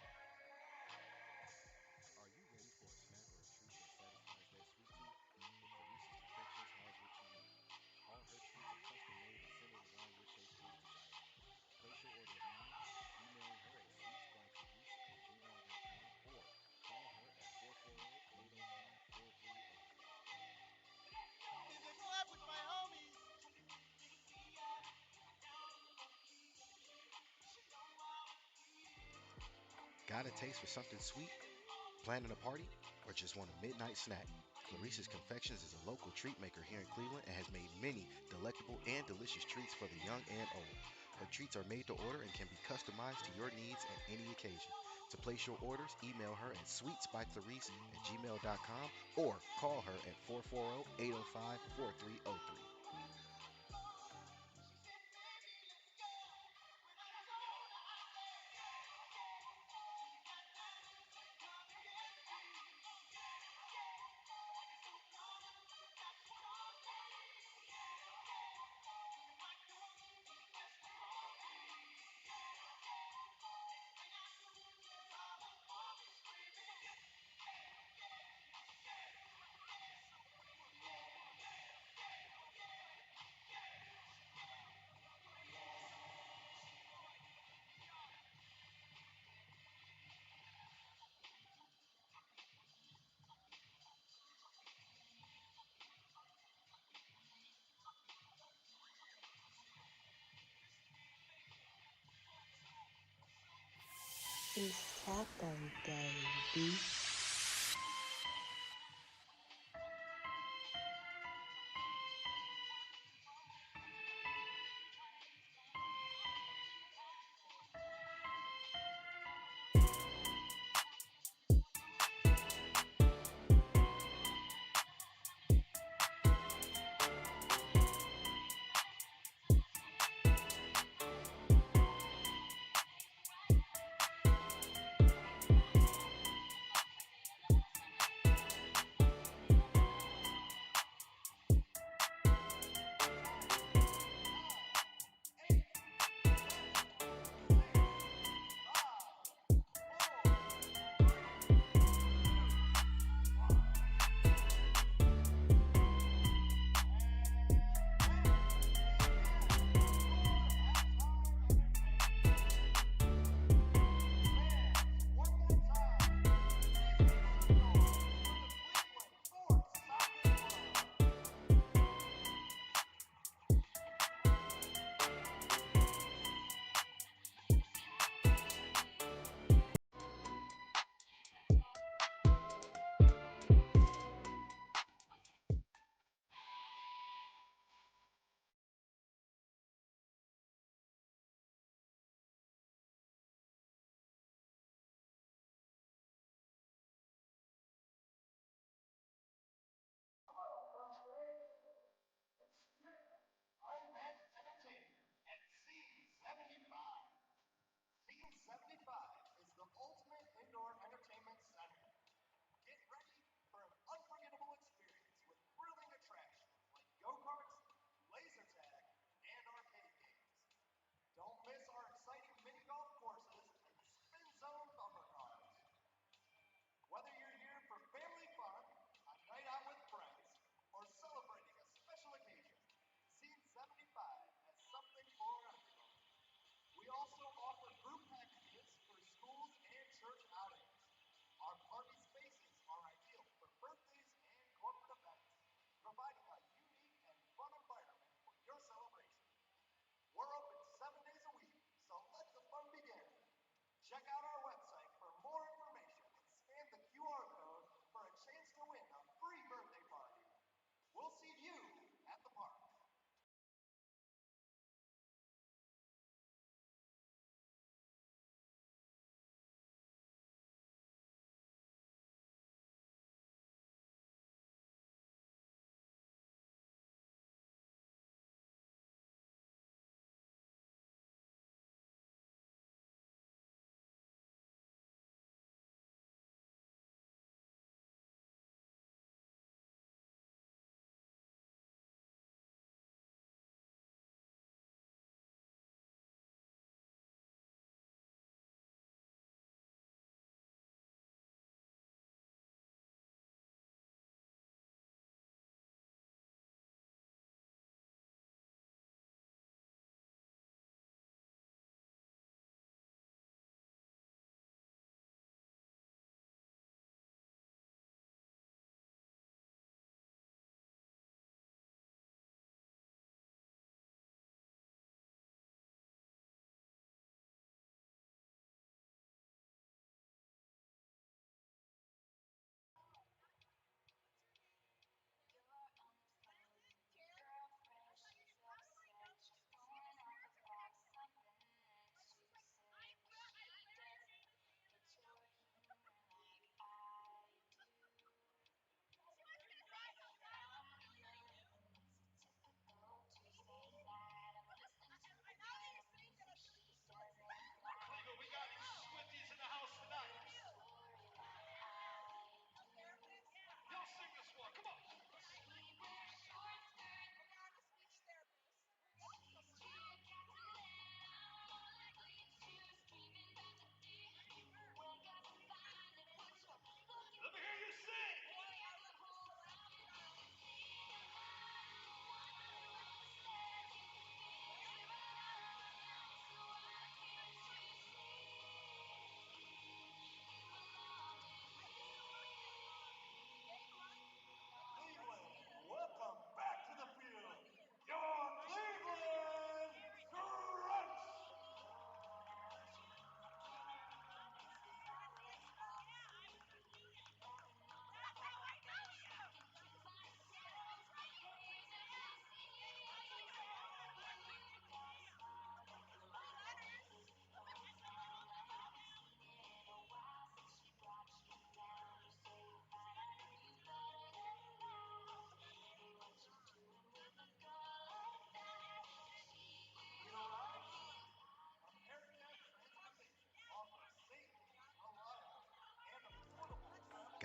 All her treats are custom made and centered around your taste buds' desires. Place your orders now, emailing her at sweetsbyclarice@gmail.com or call her at 440-805-4303. Got a taste for something sweet? Planning a party? Or just want a midnight snack? Clarice's Confections is a local treat maker here in Cleveland and has made many delectable and delicious treats for the young and old. Her treats are made to order and can be customized to your needs at any occasion. To place your orders, email her at sweetsbyclarice@gmail.com or call her at 440-805-4303. It's Saturday, baby.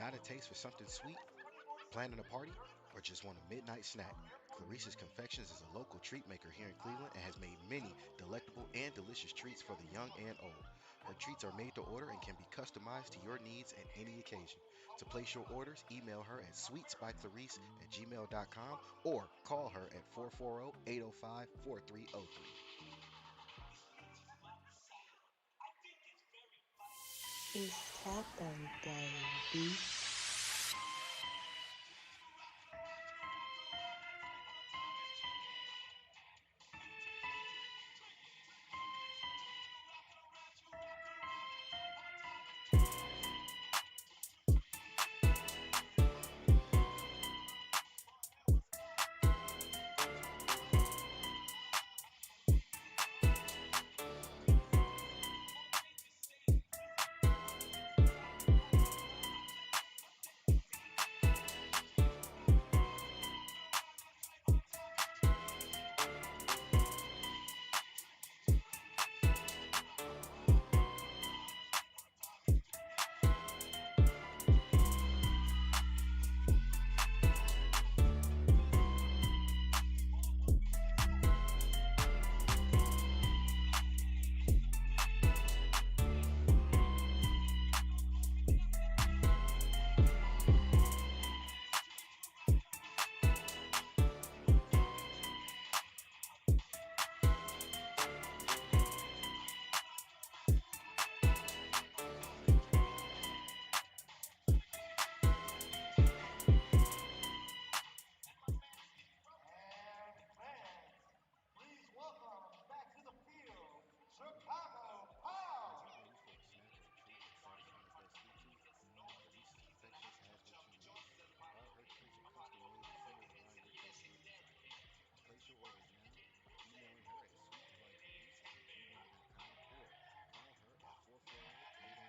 Got a taste for something sweet? Planning a party? Or just want a midnight snack? Clarissa's Confections is a local treat maker here in Cleveland and has made many delectable and delicious treats for the young and old. Her treats are made to order and can be customized to your needs at any occasion. To place your orders, email her at sweetsbyclarice@gmail.com or call her at 440-805-4303. It's taco day, B. And fans, please welcome back to the field, Chicago Pao. As you're ready for a snack or a treat that satisfies that sweet tooth, Clarissa's Confections has what you need. All her treats are custom made and centered around your taste bud desire.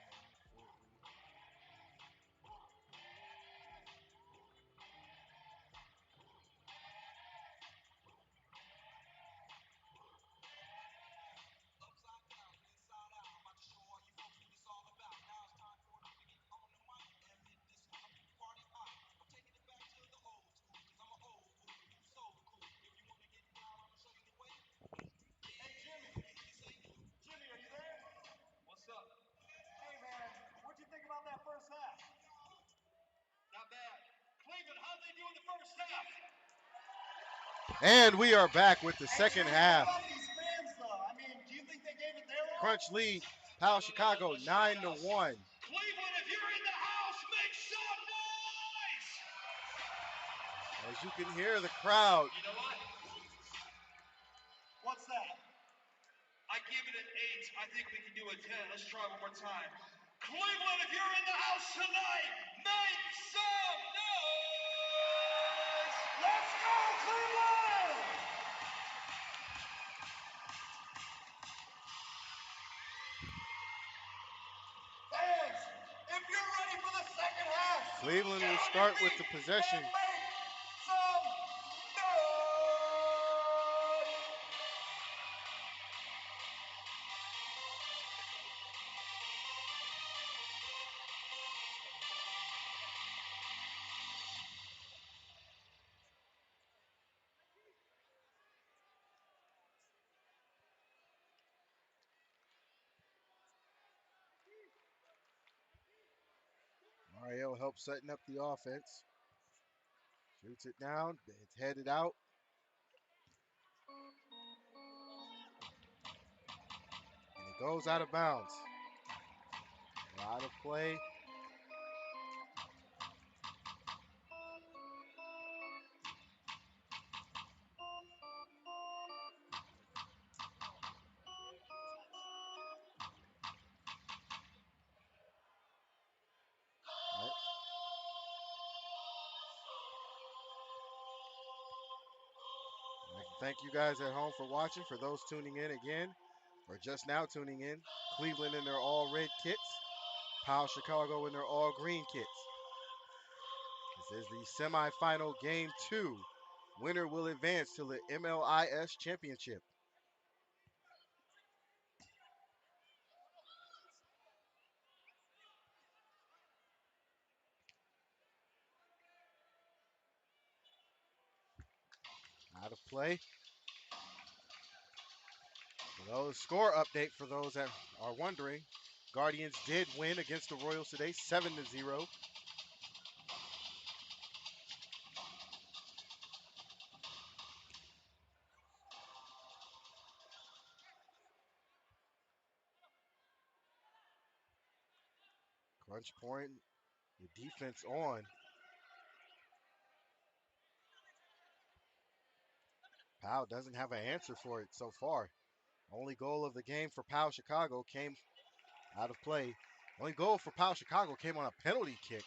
Place your orders now by emailing her at sweetsbyclarice@gmail.com or call her at 440-805-4303. Hey, Jimmy. Jimmy, are you there? What's up? Hey, man, what'd you think about that first half? Not bad. Cleveland, how'd they do in the first half? And we are back with the Hey, second Jimmy, half. what about these fans, though? I mean, do you think they gave it their all? Crunch lead, Pao Chicago 9-1. Cleveland, if you're in the house, make some noise! As you can hear the crowd. You know what? What's that? I give it an 8. I think we can do a 10. Let's try one more time. Cleveland, if you're in the house tonight, make some noise! Let's go, Cleveland! Fans, if you're ready for the second half, Cleveland get will on start your with the feet possession. and make some noise! Mario helps setting up the offense. Shoots it down. It's headed out. And it goes out of bounds. Out of play. Right. I'd like to thank you guys at home for watching. For those tuning in again, or just now tuning in, Cleveland in their all red kits, Pao Chicago in their all green kits. This is the semifinal game 2. Winner will advance to the MLIS Championship. play. For those score update for those that are wondering, Guardians did win against the Royals today, 7-0. Crunch point, the defense on. Pao doesn't have an answer for it so far. Only goal of the game for Pao Chicago came out of play. Only goal for Pao Chicago came on a penalty kick.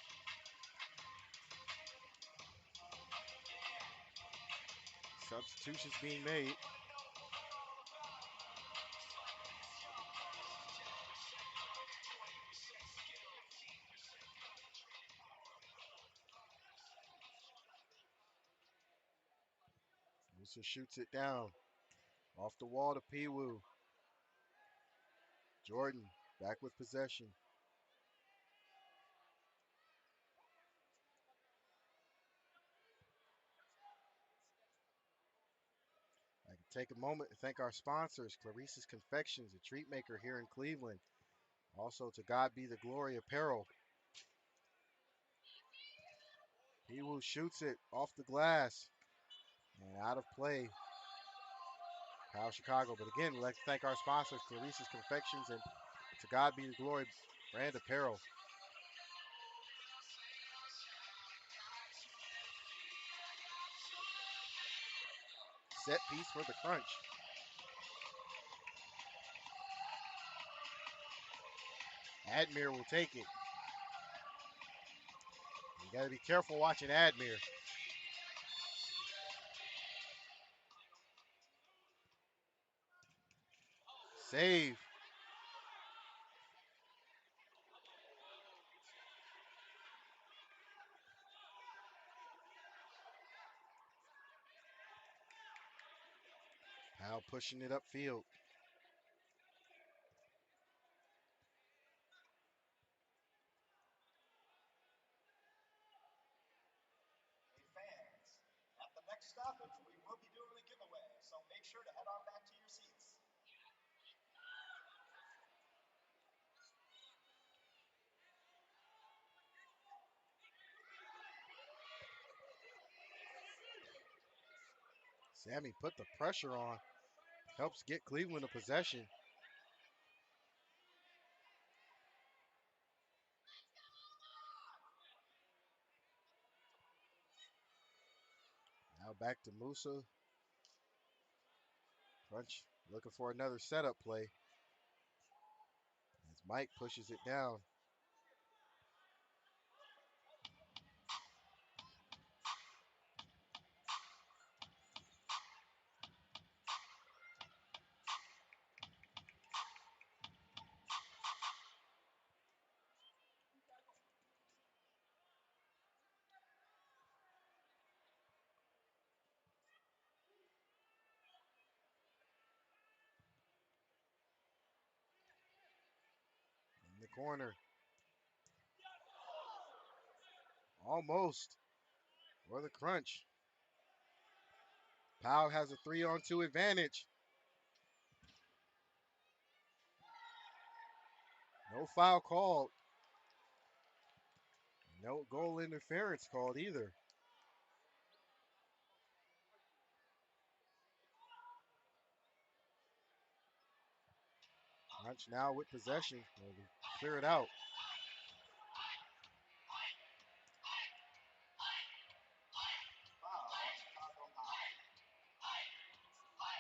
Substitutions being made. Musa shoots it down. Off the wall to Piwu. Jordan back with possession. I can take a moment to thank our sponsors, Clarissa's Confections, a treat maker here in Cleveland. Also to God Be the Glory Apparel. Piwu shoots it off the glass and out of play. Pao Chicago. But again, we'd like to thank our sponsors, Clarissa's Confections and to God Be the Glory brand apparel. Set piece for the Crunch. Admir will take it. You got to be careful watching Admir. Save. Pao pushing it upfield. Hey fans, at the next stoppage, we will be doing a giveaway, so make sure to head on back to your seats. Sammy put the pressure on. Helps get Cleveland a possession. Now back to Musa. Crunch looking for another setup play. As Mike pushes it down. In the corner. Almost. For the Crunch. Pao has a 3-on-2 advantage. No foul called. No goal interference called either. Crunch now with possession. Clear it out.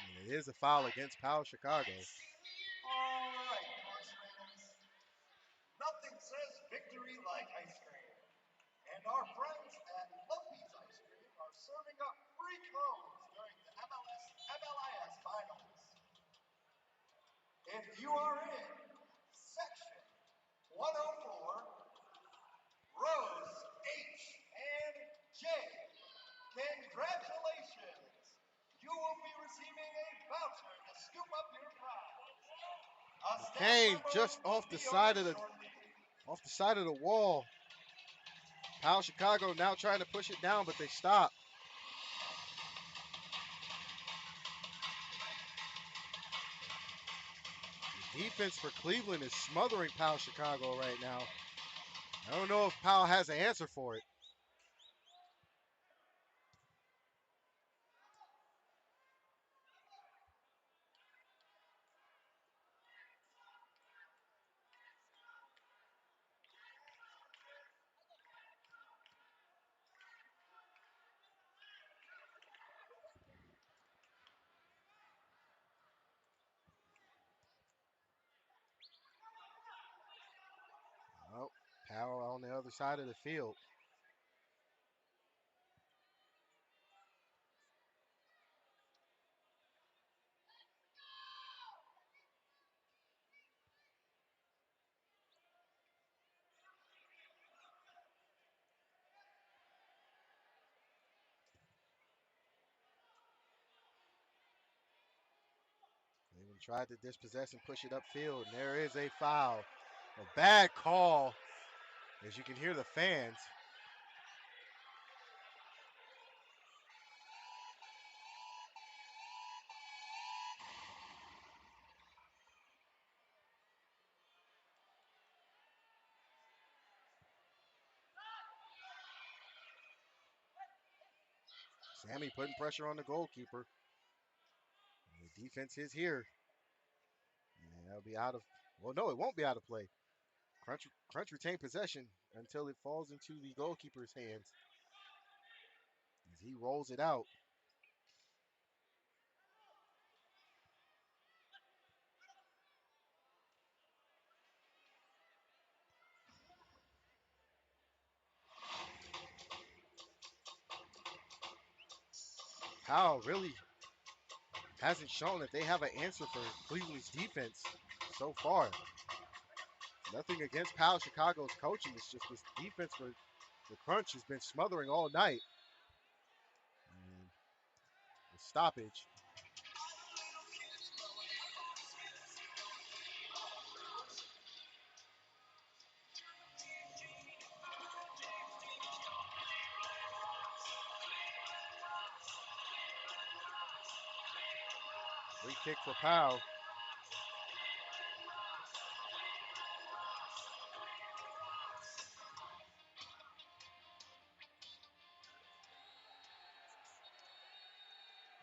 And it is a foul against Pao Chicago. All right, horse fans. Nothing says victory like ice cream. And our friends at Lumpy's Ice Cream are serving up free cones during the MLIS finals. If you are in section 104, rows H and J, congratulations! You will be receiving a voucher to scoop up your prize. A staff Came member just will off the be side over of the shortly. wall. Pao Chicago now trying to push it down, but they stop. Defense for Cleveland is smothering Pao Chicago right now. I don't know if Pao has an answer for it. Oh, Pao on the other side of the field. They even tried to dispossess and push it upfield, and there is a foul. A bad call, as you can hear the fans. Sammy putting pressure on the goalkeeper. The defense is here. And that'll be out of, well, no, it won't be out of play. Crunch retain possession until it falls into the goalkeeper's hands as he rolls it out. Powell really hasn't shown that they have an answer for Cleveland's defense so far. Nothing against Pao Chicago's coaching. It's just this defense for the Crunch has been smothering all night. And the stoppage. Free kick for Pao.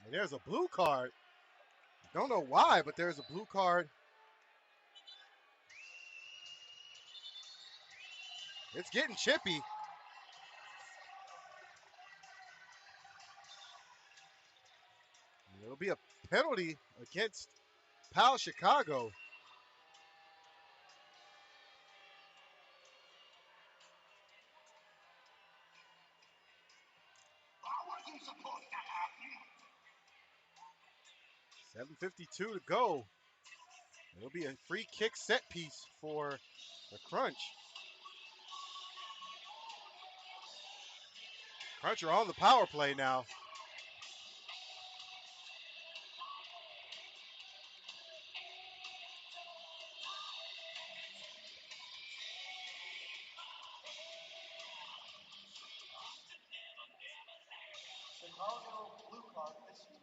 And there's a blue card. Don't know why, but there's a blue card. It's getting chippy. It'll be a penalty against Pao Chicago. That wasn't supposed to happen. 7:52 to go. It'll be a free kick set piece for the Crunch. Crunch are on the power play now. Chicago blue card issued.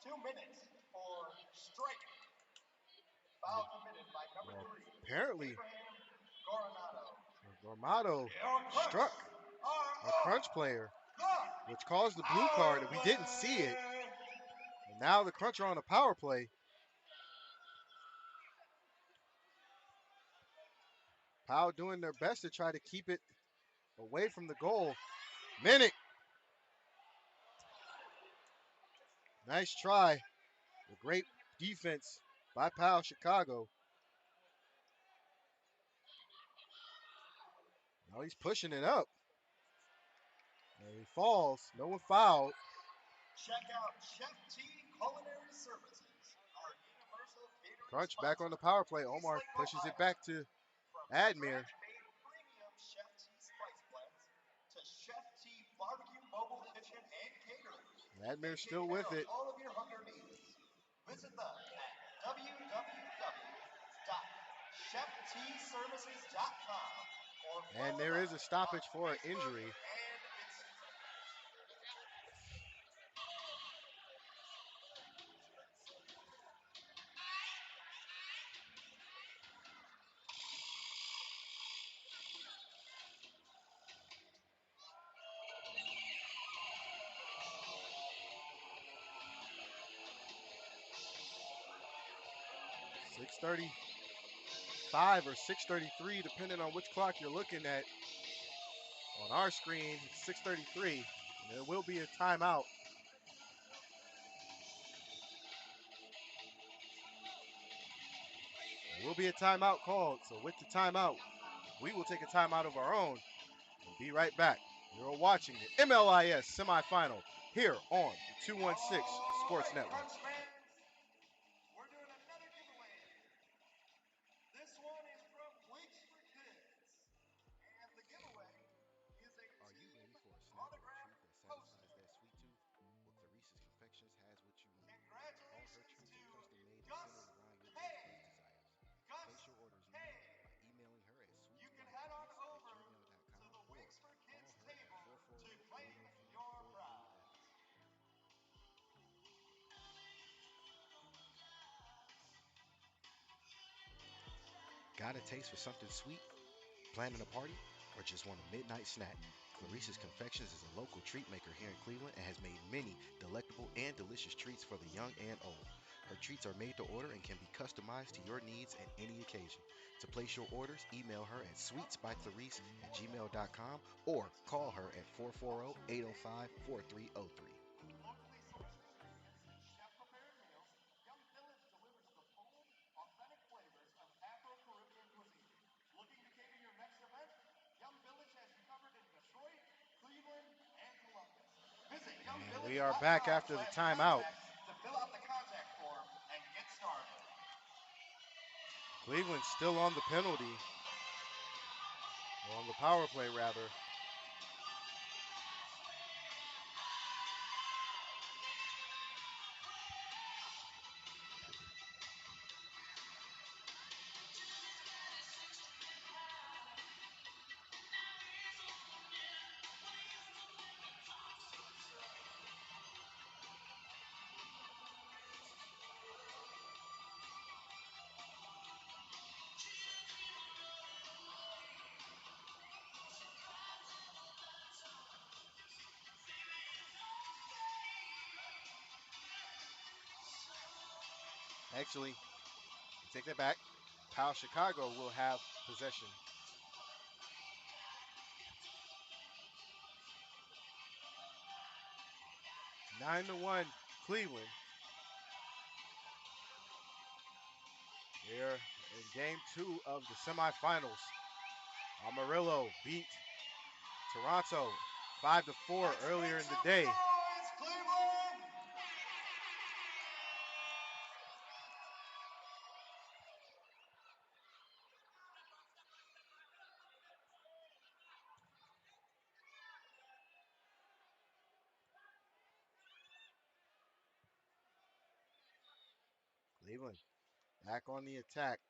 2 minutes for striking. Foul committed by number 3. Apparently, Coronado. Gormado struck a Crunch player, which caused the blue card, and we didn't see it. And now the Crunch are on a power play. Powell doing their best to try to keep it away from the goal. Minnick. Nice try. A great defense by Powell Chicago. Now he's pushing it up. And he falls. No one fouled. Check out Chef T Culinary Services. Our universal catering Crunch back on the sponsor. power play. Omar pushes it back to From Admir. scratch-made premium Chef T spice blends to Chef T barbecue mobile kitchen and catering. Admir's They still take with care it. of all of your hunger needs. Visit them at www.cheftservices.com or And follow there them is a stoppage on for an Facebook injury. and Instagram. 6:35 or 6:33, depending on which clock you're looking at. On our screen, it's 6:33. There will be a timeout. There will be a timeout called. So with the timeout, we will take a timeout of our own and be right back. You're watching the MLIS semifinal here on the 216 Sports Network. Crunch fans, we're doing another giveaway. This one is from Weeks for Kids. And the giveaway is a Are you team ready for a snack or a autographed treat that poster. satisfies that sweet tooth? Well, Clarissa's Confections has what you need. All her Congratulations treats to are custom made and Gus centered around your K. taste desires. Gus Place your orders K. now by emailing her at You can head on over to sweetsbyclarice@gmail.com the or Weeks for call Kids her at table to claim your 440-805-4303. prize. Got a taste for something sweet? Planning a party? Or just want a midnight snack? Clarissa's Confections is a local treat maker here in Cleveland and has made many delectable and delicious treats for the young and old. Her treats are made to order and can be customized to your needs at any occasion. To place your orders, email her at sweetsbyclarice@gmail.com or call her at 440-805-4303. Locally sourced ingredients, chef-prepared meals, Yum Village delivers the bold, authentic flavors of Afro-Caribbean cuisine. Looking to cater your next event? Yum Village has you covered in Detroit, Cleveland, and Columbus. Visit And we are back after the timeout. to fill out the contact form and get started. Cleveland's still on the penalty, or on the power play rather. Actually, take that back. Pao Chicago will have possession. 9-1 Cleveland. Here in game 2 of the semifinals. Amarillo beat Toronto 5-4 earlier in the day. Noise, Cleveland! Cleveland back on the attack.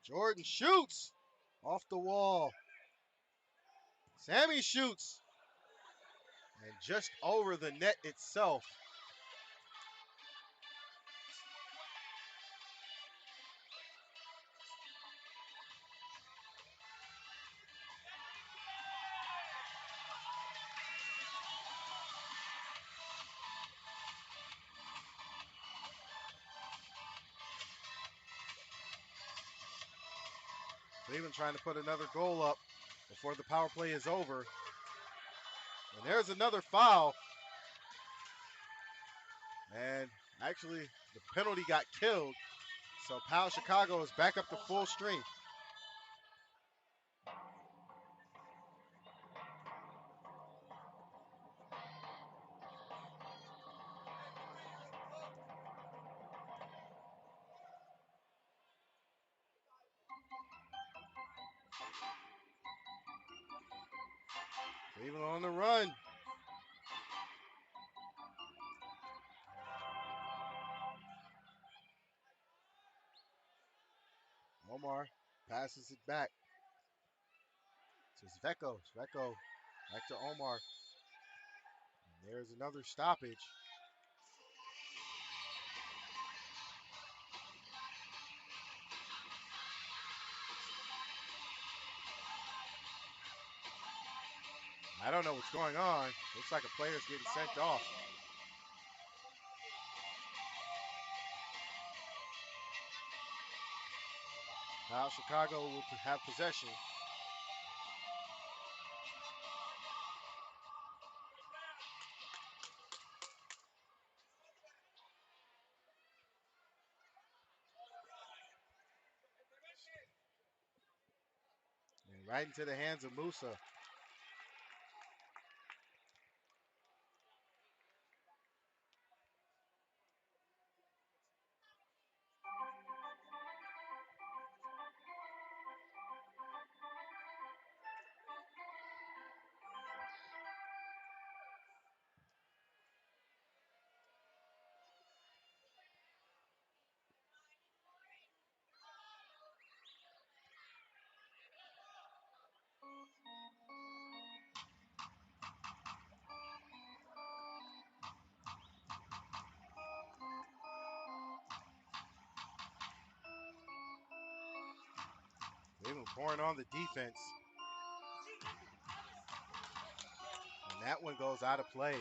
Jordan shoots off the wall. Sammy shoots. And just over the net itself. Cleveland trying to put another goal up before the power play is over. And there's another foul. And actually, the penalty got killed. So Pao Chicago is back up to full strength. Cleveland on the run. Omar passes it back to Zveko. Zveko back to Omar. And there's another stoppage. I don't know what's going on. Looks like a player's getting sent off. Now Chicago will have possession. And right into the hands of Musa. They've been pouring on the defense. And that one goes out of play.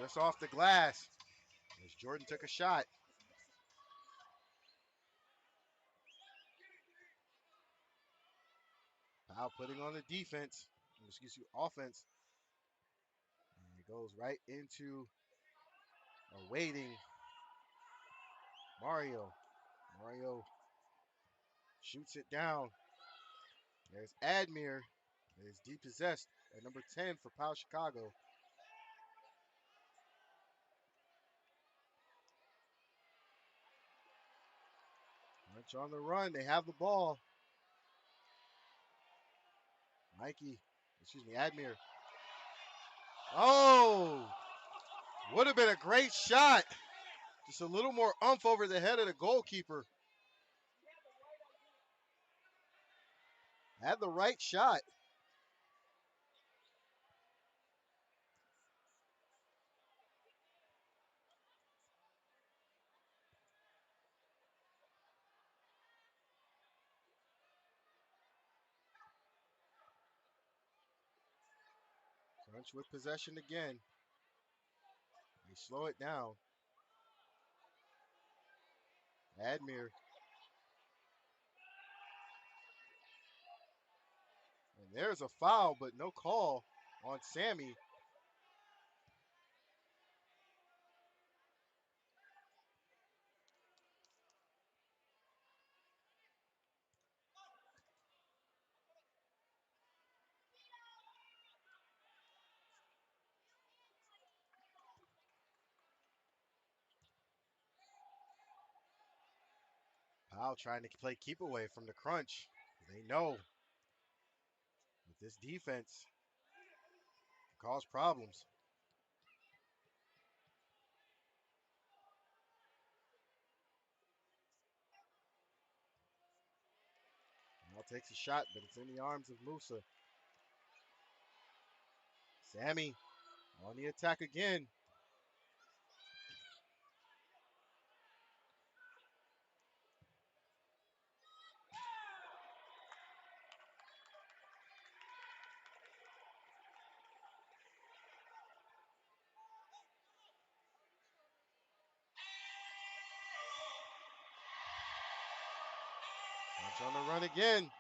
Just off the glass as Jordan took a shot. Powell putting on the defense, offense. And it goes right into a waiting Mario. Mario shoots it down. There's Admir. There's depossessed at number 10 for Pao Chicago. Lunch on the run. They have the ball. Admir. Oh! Would have been a great shot. Just a little more oomph over the head of the goalkeeper. Had the right shot. Crunch with possession again. They slow it down. Admir. And there's a foul, but no call on Sammy. Powell trying to play keep away from the crunch. They know with this defense cause problems. Powell takes a shot, but it's in the arms of Musa. Sammy on the attack again. Crunch on the run again.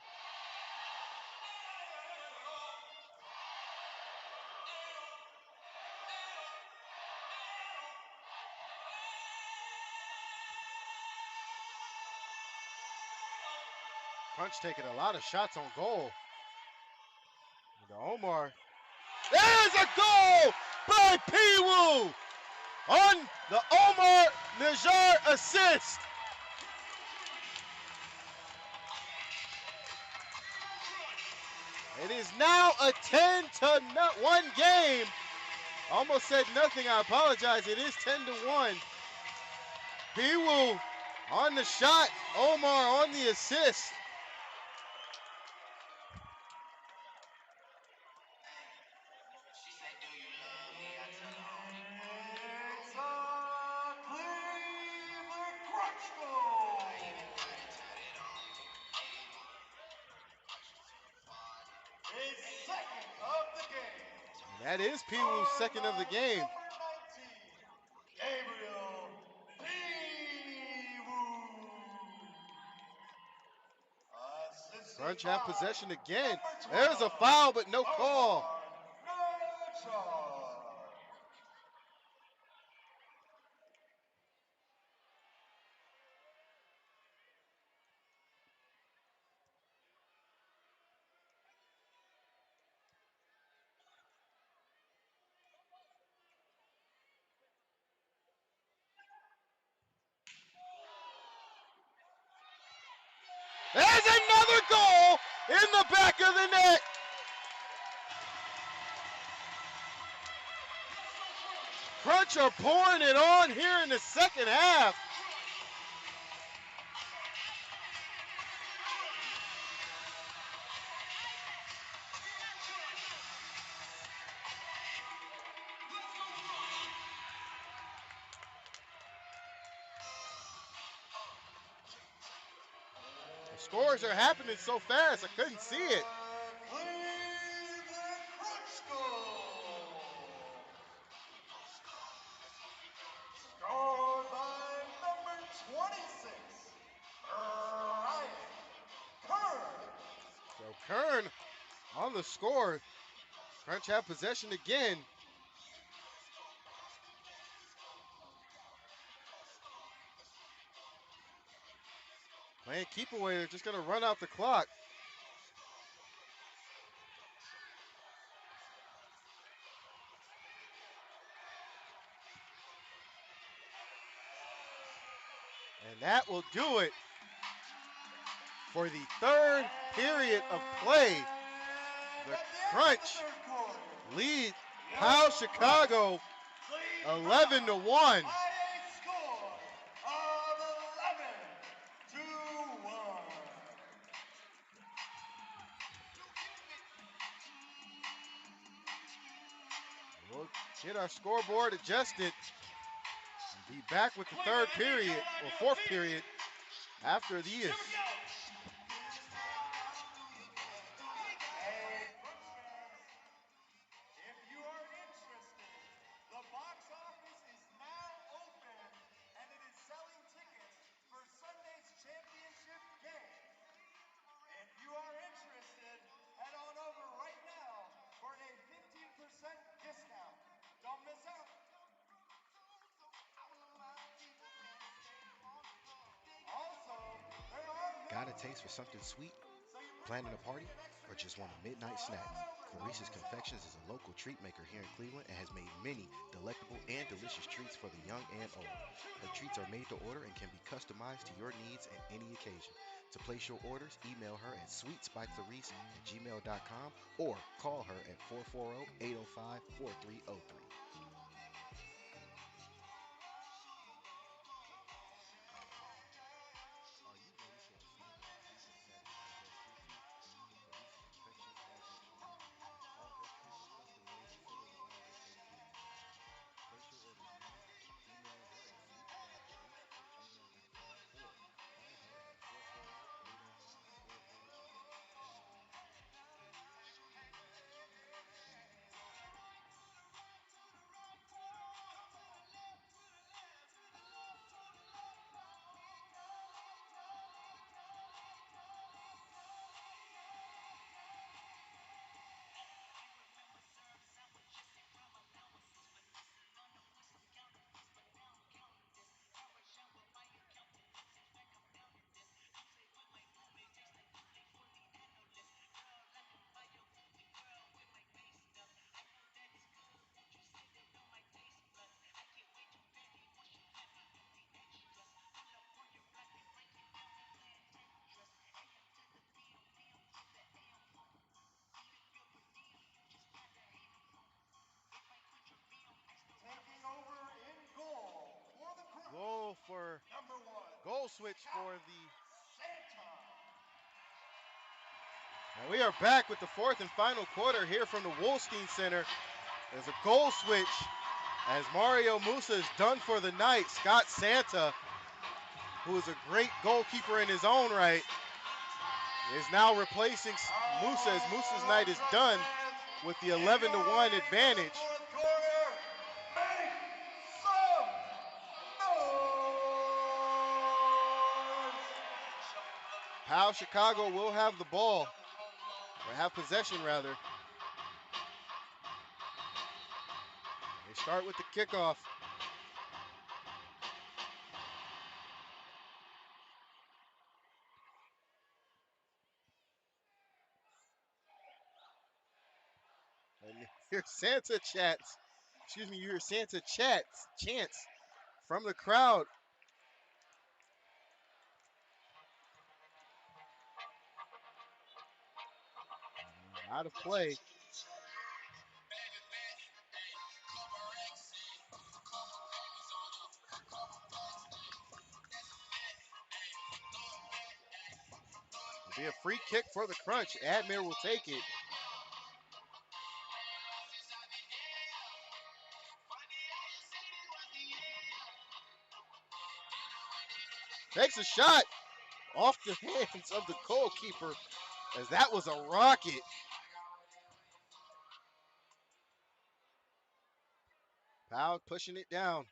Crunch taking a lot of shots on goal. The Omar. There's a goal by Piwu on the Omar Najar assist. It is now a 10-1 game. Almost said nothing. I apologize. It is 10-1. Piwu on the shot. Omar on the assist. It's a Cleveland Crunch goal. His second of the game. And that is Piwu's second of the game. Number 19, Gabriel Piwu. Crunch have possession again. There's a foul, but no call. No charge. There's another goal in the back of the net. Crunch are pouring it on here in the second half. The scores are happening so fast, I couldn't see it. Cleveland Crunch goal. Scored by number 26, Ryan Kern. So Kern on the score. Crunch have possession again. Playing keep away, they're just gonna run out the clock. And that will do it for the third period of play. The Crunch lead Pao Chicago 11-1. By a score of 11-1. We'll get our scoreboard adjusted and be back with the third period, or fourth period, after these. If you are interested, the box office is now open and it is selling tickets for Sunday's championship game. If you are interested, head on over right now for a 15% discount. Don't miss out. Also, there are Got a taste for something sweet? Planning a party? Or just want a midnight snack? Clarissa's Confections is a local treat maker here in Cleveland and has made many delectable and delicious treats for the young and old. Her treats are made to order and can be customized to your needs at any occasion. To place your orders, email her at sweetspyclarice@gmail.com or call her at 440-805-4303. Are you ready for a feel good treat to satisfy your sweet tooth? Clarissa's Confections has what you need. All her treats are custom made to fully align with your taste buds. Place your orders now, emailing her at sweetspyclarice@gmail.com or call her at 440-805-4303. go for Number 1, goal switch for the. Santa. And we are back with the fourth and final quarter here from the Wolstein Center. There's a goal switch as Mario Musa is done for the night. Scott Santa, who is a great goalkeeper in his own right, is now replacing Musa as Musa's night is done with the 11-1 advantage. Fourth quarter, make some noise. Pao Chicago will have the ball, or have possession rather. They start with the kickoff. And you hear Santa chants. Excuse me, you hear Santa chants from the crowd. Out of play. It'll be a free kick for the Crunch. Admir will take it. Takes a shot off the hands of the goalkeeper, as that was a rocket. Powell pushing it down.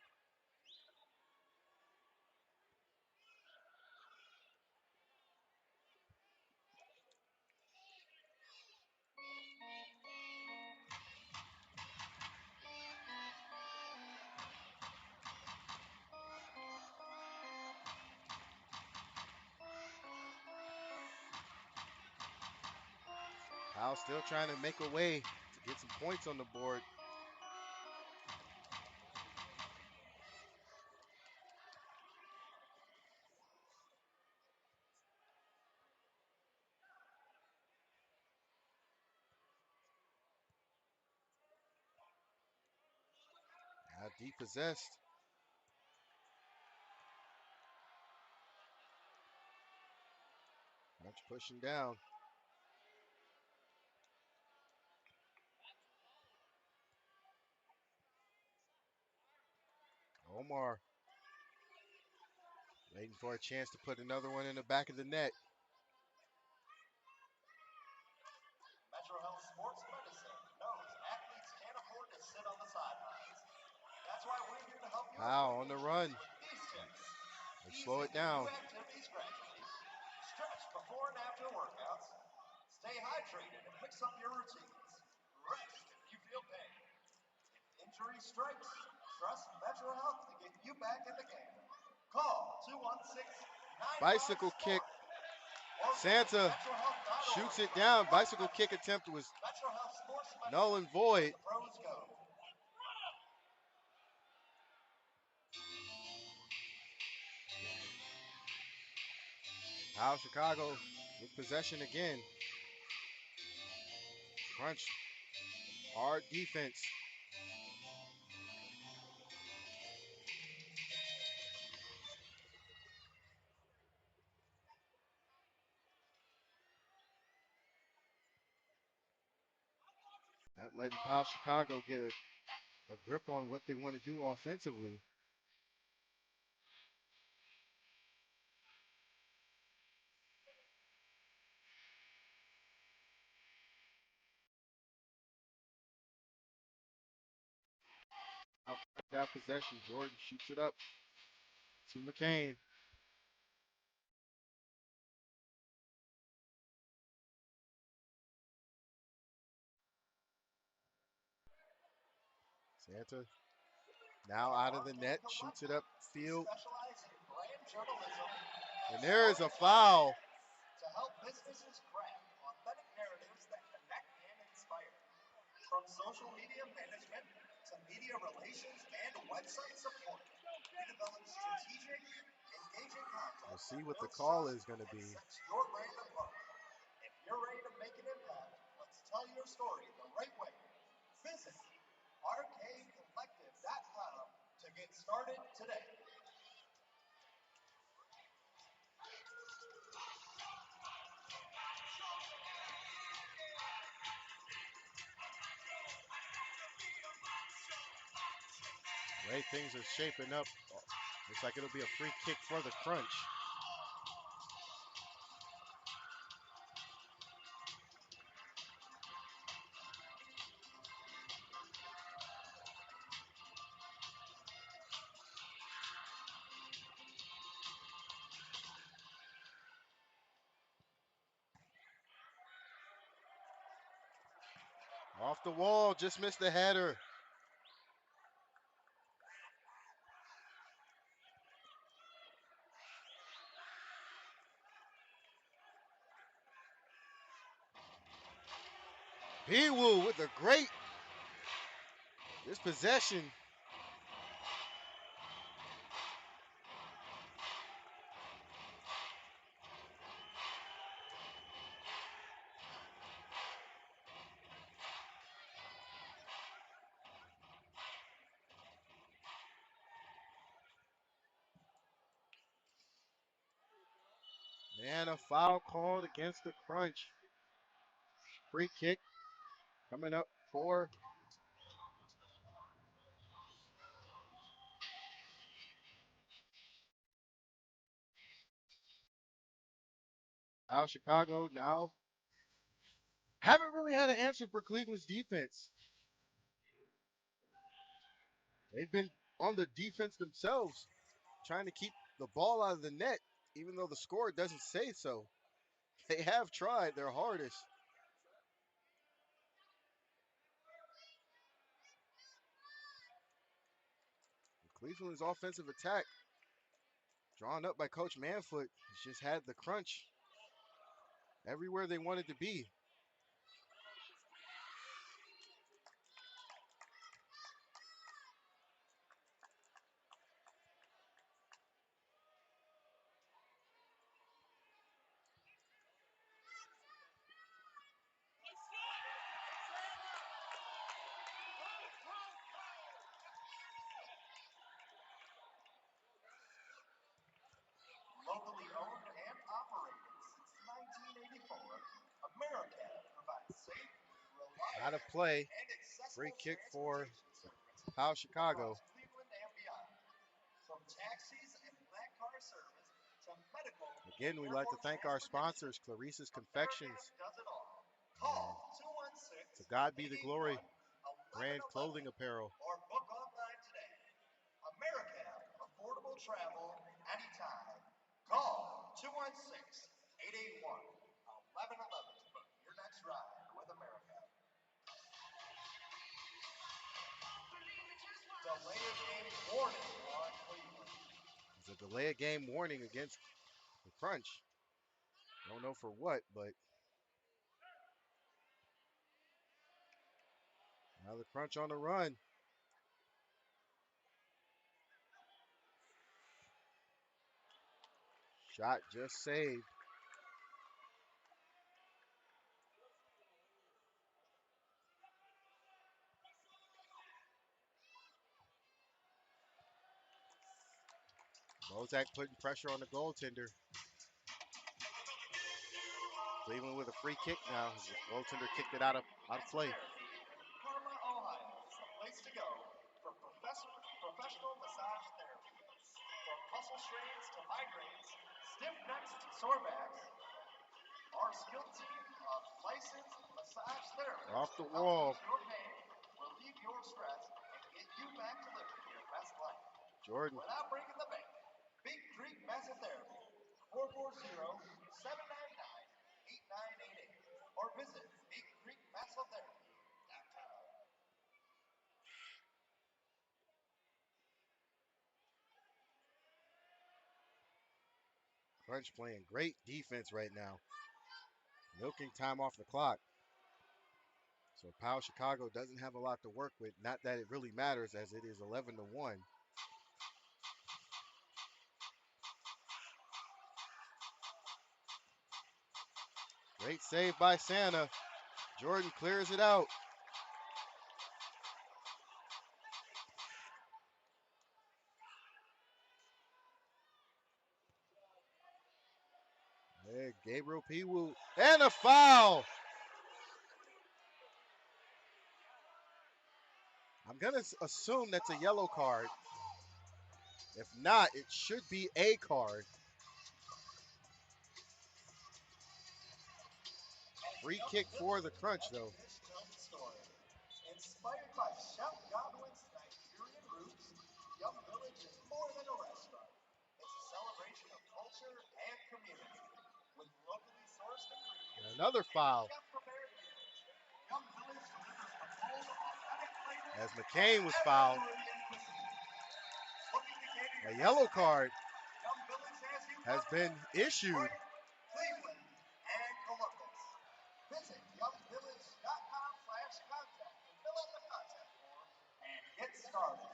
Powell still trying to make a way to get some points on the board. Now depossessed. Crunch pushing down. Omar waiting for a chance to put another one in the back of the net. Metro Health Sports Medicine knows athletes can't afford to sit on the sidelines. That's why we're here to help you Powell on the run. with these tips. They These slow can it get down. new activities gradually. Stretch before and after workouts. Stay hydrated and mix up your routines. Rest if you feel pain. If injury strikes, trust Metro Health to get you back in the game. Call 216-95 Bicycle kick. Santa shoots it down. Bicycle kick attempt was Metro Health Sports null and void. the pros go. Pao Chicago with possession again. Crunch. Hard defense. Not letting Pao Chicago get a grip on what they want to do offensively. Out that possession, Jordan shoots it up to McCain. Santa now out of the net, shoots it up field. Specialize in brand journalism And there is a foul. to help businesses craft authentic narratives that connect and inspire. From social media management to media relations and website support, we develop strategic, engaging content. We'll see what the that call builds is going to trust be. and sets your brand apart. If you're ready to make an impact, let's tell your story the right way. Visit arcadecollective.com to get started today. Way things are shaping up. Looks like it'll be a free kick for the Crunch. Off the wall, just missed the header. P-Woo with a great dispossession. And a foul called against the Crunch. Free kick coming up for Pao Chicago now. Haven't really had an answer for Cleveland's defense. They've been on the defense themselves, trying to keep the ball out of the net, even though the score doesn't say so. They have tried their hardest. Cleveland's offensive attack, drawn up by Coach Manfoot, has just had the Crunch everywhere they wanted to be. Locally owned and operated since 1984, America provides safe, Out of reliable, play. and accessible Free kick for transportation services Pao Chicago. across Cleveland and beyond. From taxis and black car service to medical Again, we'd like to airport thank our transportation, sponsors, Clarissa's America Confections. does it all. Call To God be the glory. 216-881-1111 Brand clothing apparel. or book online today. America, affordable travel anytime. Call 216-881-1111 to book your next ride with America. Delay of game warning on Cleveland. It's a delay of game warning against the Crunch. Don't know for what, but now the Crunch on the run. Shot just saved. Bozak putting pressure on the goaltender. Cleveland with a free kick now. The goaltender kicked it out of play. Parma, Ohio is the place to go for professional massage therapy. From muscle strains to migraines, stiff necks to sore backs, our skilled team of licensed massage therapists Off the will wall. help ease your pain, relieve your stress, and get you back to living your best life. Jordan. Without breaking the bank, Big Creek Massotherapy, 440-799-8988, or visit BigCreekMassotherapy.com. Crunch playing great defense right now. Milking time off the clock. So Pao Chicago doesn't have a lot to work with. Not that it really matters, as it is 11-1. Great save by Santa. Jordan clears it out. Hey, Gabriel P-Woo. And a foul. I'm going to assume that's a yellow card. If not, it should be a card. Free kick for the Crunch, though. Inspired by Chef Godwin's Nigerian roots, Yum Village is more than a restaurant. It's a celebration of culture and community. With locally sourced ingredients, Another foul. chef-prepared meals, Yum Village delivers the bold, authentic flavors As McCain was fouled. Caribbean cuisine. Looking to cater A your yellow next card event? Yum Village has you has covered been in issued. Detroit, Cleveland, and Columbus. Visit yumvillage.com/contact and fill out the contact form and get started.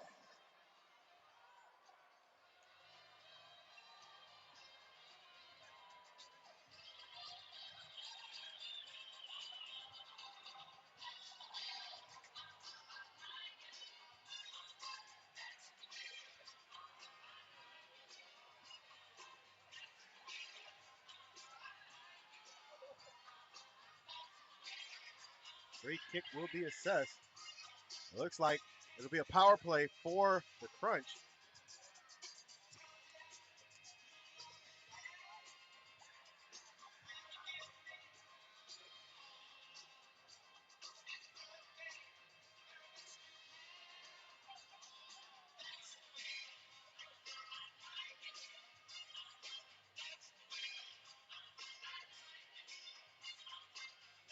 Free kick will be assessed. It looks like it'll be a power play for the Crunch.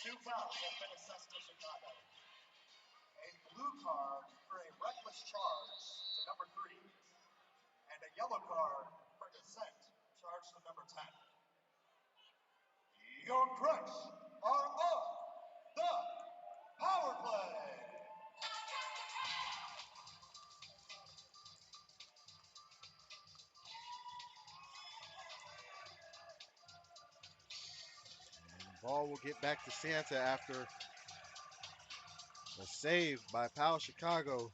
Two fouls have been assessed to Chicago. A blue card for a reckless charge to number 3, and a yellow card for dissent charge to number 10. Your Crunch are on the power play. And the ball will get back to Santa after a save by Pao Chicago.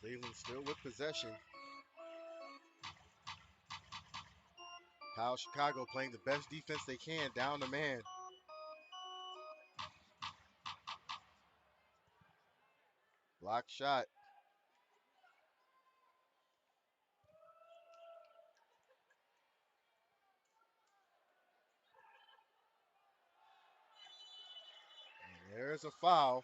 Cleveland still with possession. Pao Chicago playing the best defense they can, down the man. Block shot. And there's a foul.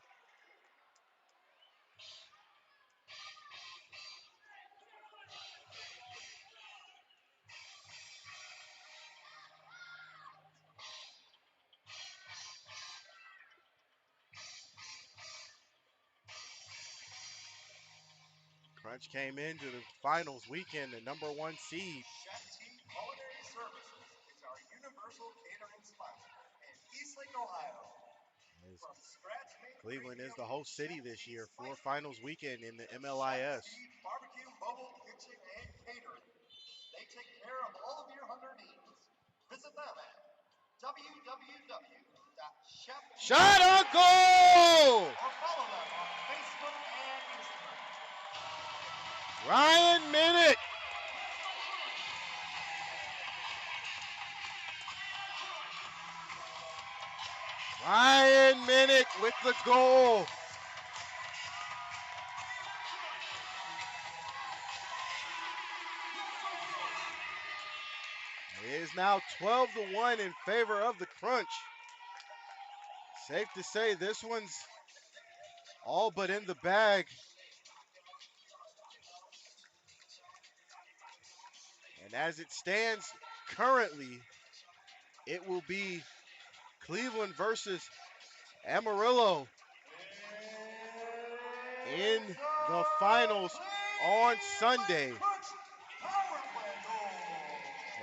Crunch came into the finals weekend, the #1 seed. Chef T Culinary Services is our universal catering sponsor in Eastlake, Ohio. From scratch made Cleveland is the premium host city Chef this T year for spice finals cakes weekend in the to MLIS. Chef T Barbecue Mobile Kitchen and Catering. They take care of all of your hunger needs. Visit them at www.chef Shot on goal! or follow them on Facebook and Instagram. Ryan Minnick. Ryan Minnick with the goal. It is now 12-1 in favor of the Crunch. Safe to say this one's all but in the bag. And as it stands currently, it will be Cleveland versus Amarillo in the finals on Sunday. Power play goal.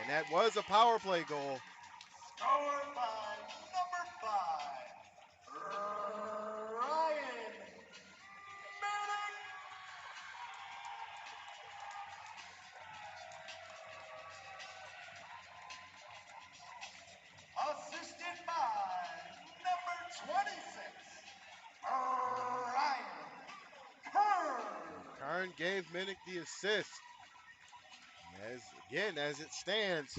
And that was a power play goal. Scored by number 5, Ryan Minnick. gave Minnick the assist. As it stands,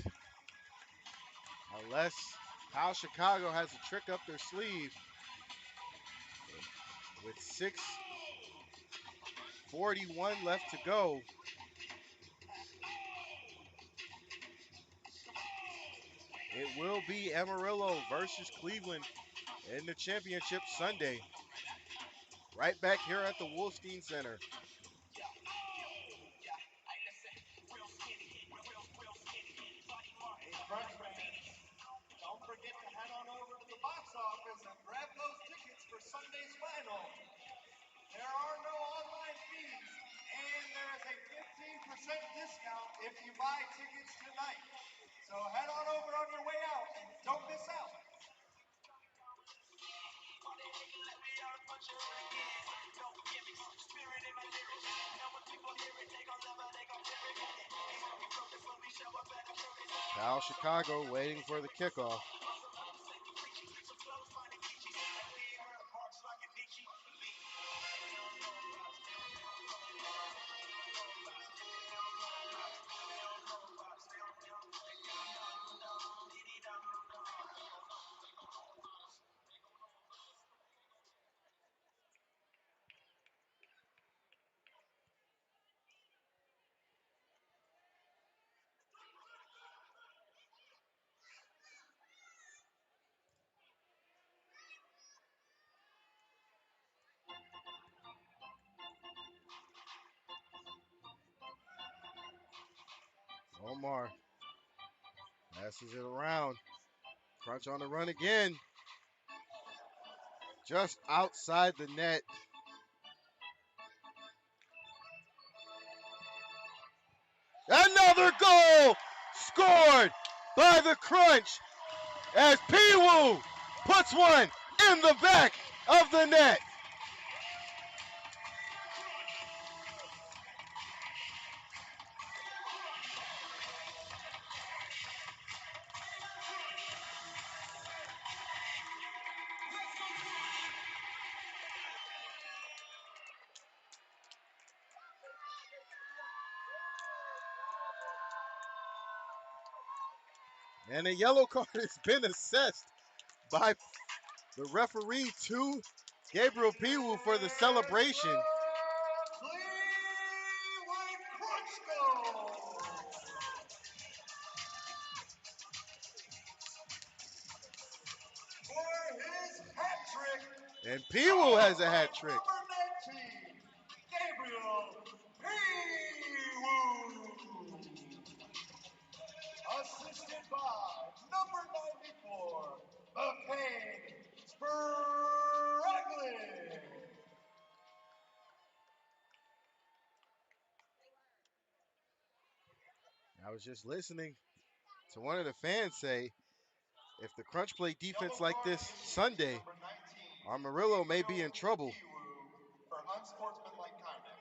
unless Pao Chicago has a trick up their sleeve, with 6:41 left to go, it will be Amarillo versus Cleveland in the championship Sunday. Right back here at the Wolstein Center. Hey, Crunch fans, don't forget to head on over to the box office and grab those tickets for Sunday's final. There are no online fees, and there is a 15% discount if you buy tickets tonight. So head on over on your way out and don't miss out. Pao Chicago waiting for the kickoff. Omar passes it around. Crunch on the run again. Just outside the net. Another goal scored by the Crunch as Piwu puts one in the back of the net. And a yellow card has been assessed by the referee to Gabriel Piwu for the celebration. Cleveland Crunch goal! For his hat trick, And Piwu has a hat trick. number 19, Gabriel Pee-woo. Assisted by number 94, McCain Spraglin. I was just listening to one of the fans say, if the Crunch play defense like this Sunday, Amarillo may be in trouble. For unsportsmanlike conduct.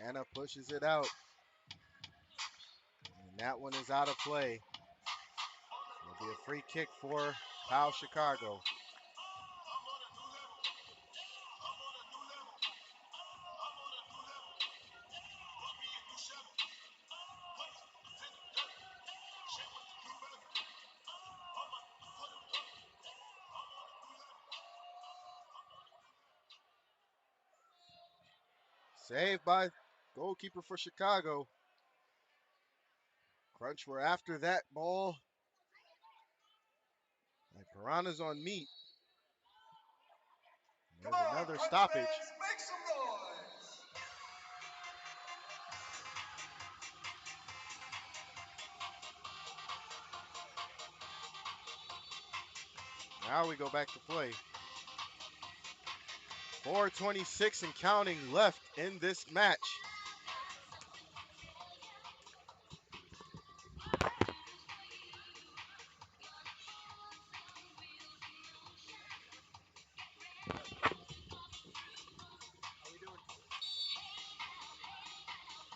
Anna pushes it out. And that one is out of play. It'll be a free kick for Pao Chicago. Saved by goalkeeper for Chicago. Crunch were after that ball. Like piranhas on meat. There's another stoppage. Fans, make some noise. Now we go back to play. 4:26 and counting left in this match.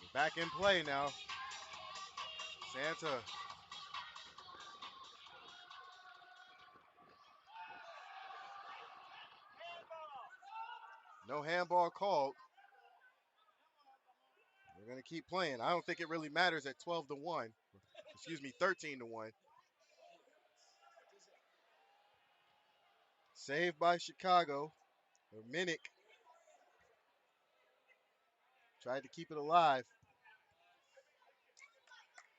We're back in play now. Santa. No handball called. We're going to keep playing. I don't think it really matters at 12-1. Excuse me, 13-1. Saved by Chicago. Or Minnick tried to keep it alive.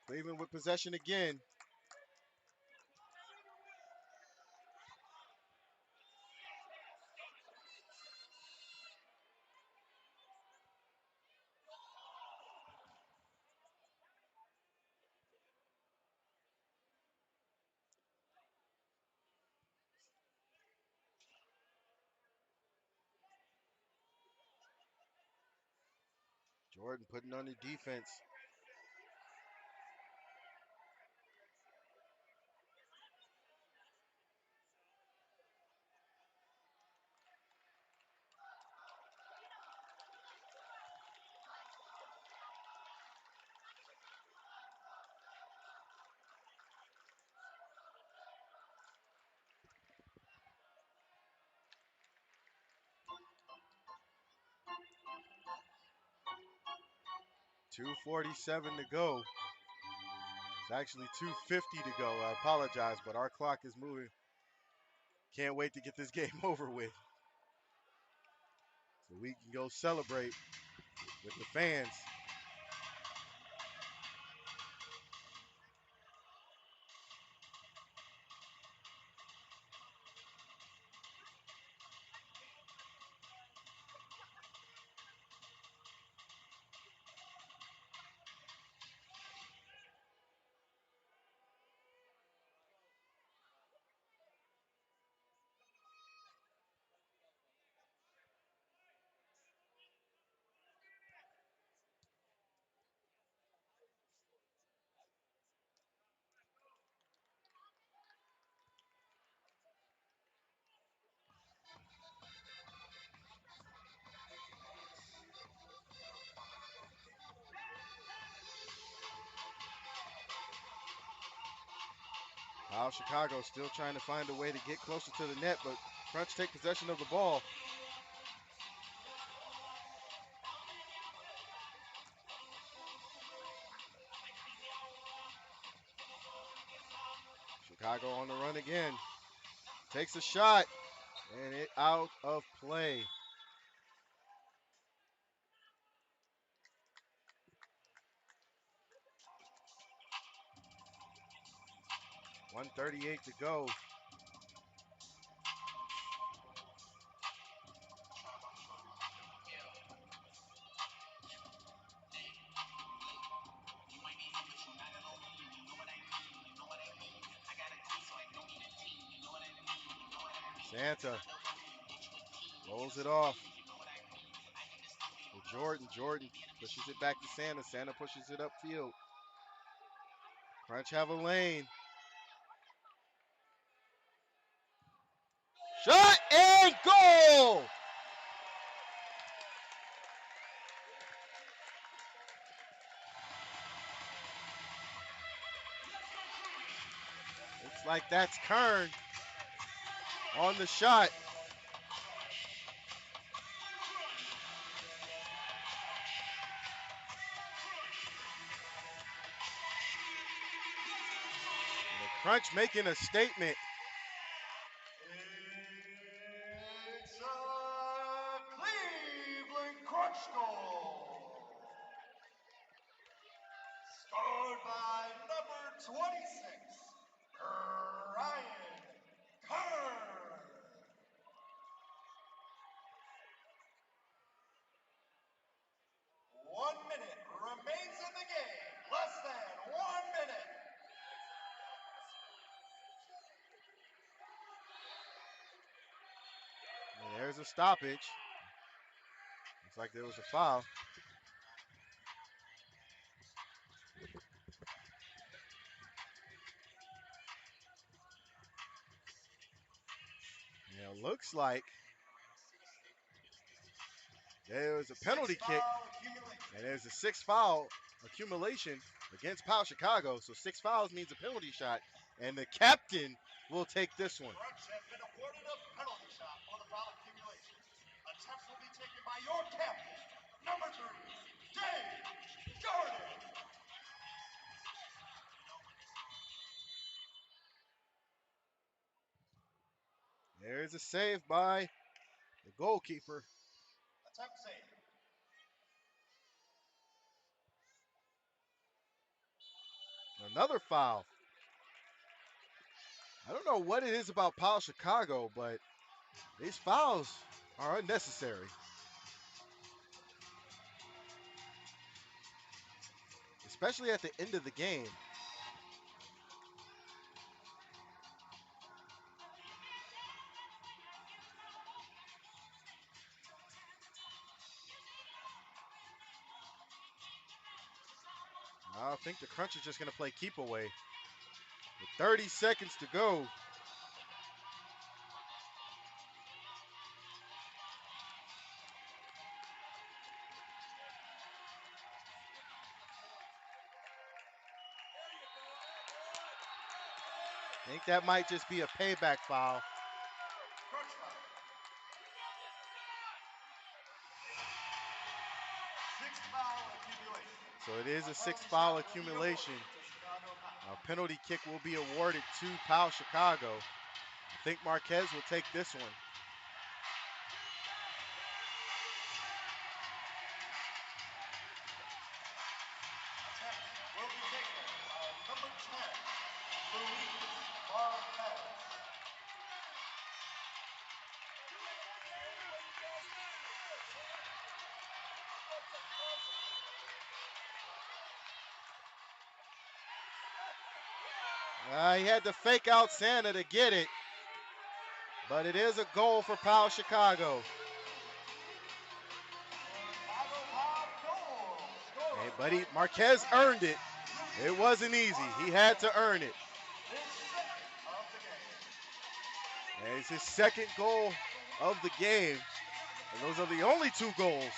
Cleveland with possession again. Jordan putting on the defense. .247 to go. It's actually .250 to go. I apologize, but our clock is moving. Can't wait to get this game over with, so we can go celebrate with the fans. Pao Chicago still trying to find a way to get closer to the net, but Crunch take possession of the ball. Chicago on the run again. Takes a shot, and it out of play. .138 to go. Santa rolls it off for Jordan. Jordan pushes it back to Santa. Santa pushes it upfield. Crunch have a lane. Shot and goal! Looks like that's Kern on the shot. Crunch making a statement. It's a Cleveland Crunch goal. Scored by number 26, Ryan Kern. 1 minute remains in the game. Less than 1 minute. And there's a stoppage. like there was a foul. Yeah, looks like there's a penalty kick, and there's a 6 foul accumulation against Pao Chicago. So 6 fouls means a penalty shot, and the captain will take this one. Crunch has been awarded a penalty shot for the foul accumulation. Attempts will be taken by your captain, number 3, Dave Jordan. There's a save by the goalkeeper. Attempt save. Another foul. I don't know what it is about Pao Chicago, but these fouls are unnecessary. Especially at the end of the game. I think the Crunch is just going to play keep away. With 30 seconds to go. I think that might just be a payback foul. Crunch foul. 6 foul accumulation. So it is a 6 foul accumulation. A penalty kick will be awarded to Pao Chicago. I think Marquez will take this one. Will be taken by number 10, Luis Marquez. He had to fake out Santa to get it. But it is a goal for Pao Chicago. Hey, buddy, Marquez earned it. It wasn't easy. He had to earn it. And it's his second goal of the game. And those are the only 2 goals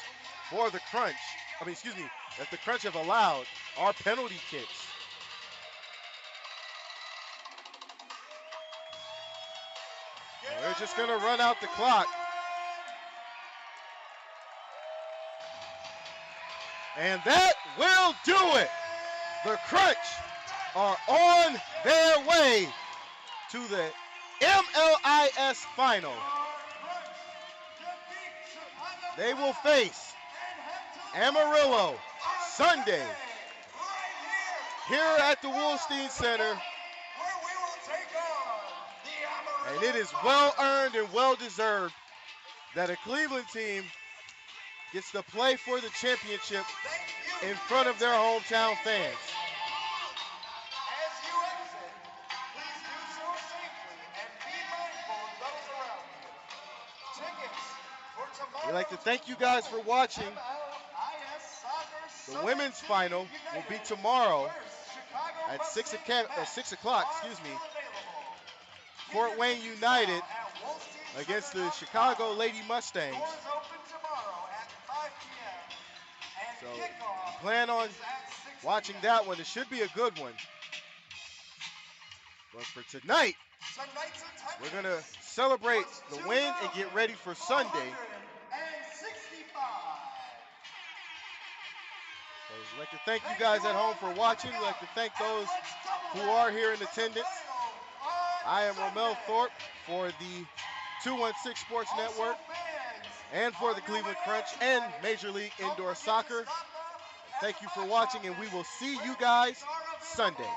for the Crunch. That the Crunch have allowed are penalty kicks. And we're just going to run out the clock. And that will do it. The Crunch are on their way to the MLIS final. They will face Amarillo Sunday here at the Wolstein Center. And it is well earned and well deserved that a Cleveland team gets to play for the championship in front of their hometown fans. As you exit, please do so safely and be mindful of those around you. Tickets for tomorrow. We'd like to thank you guys for watching. MLIS Soccer The women's final will be tomorrow at 6 o'clock, Fort Wayne United against the Chicago Lady Mustangs. Doors open tomorrow at 5 p.m. So and kickoff plan on is at 6 watching p.m. that one. It should be a good one. But for tonight, Tonight's attendance we're going to celebrate the win and get ready for Sunday. 465. So we'd like to thank you guys at home for watching. We'd like to thank those who are here in attendance. I am Romel Thorpe for the 216 Sports Network and for the Cleveland Crunch and Major League Indoor Soccer. Thank you for watching, and we will see you guys Sunday.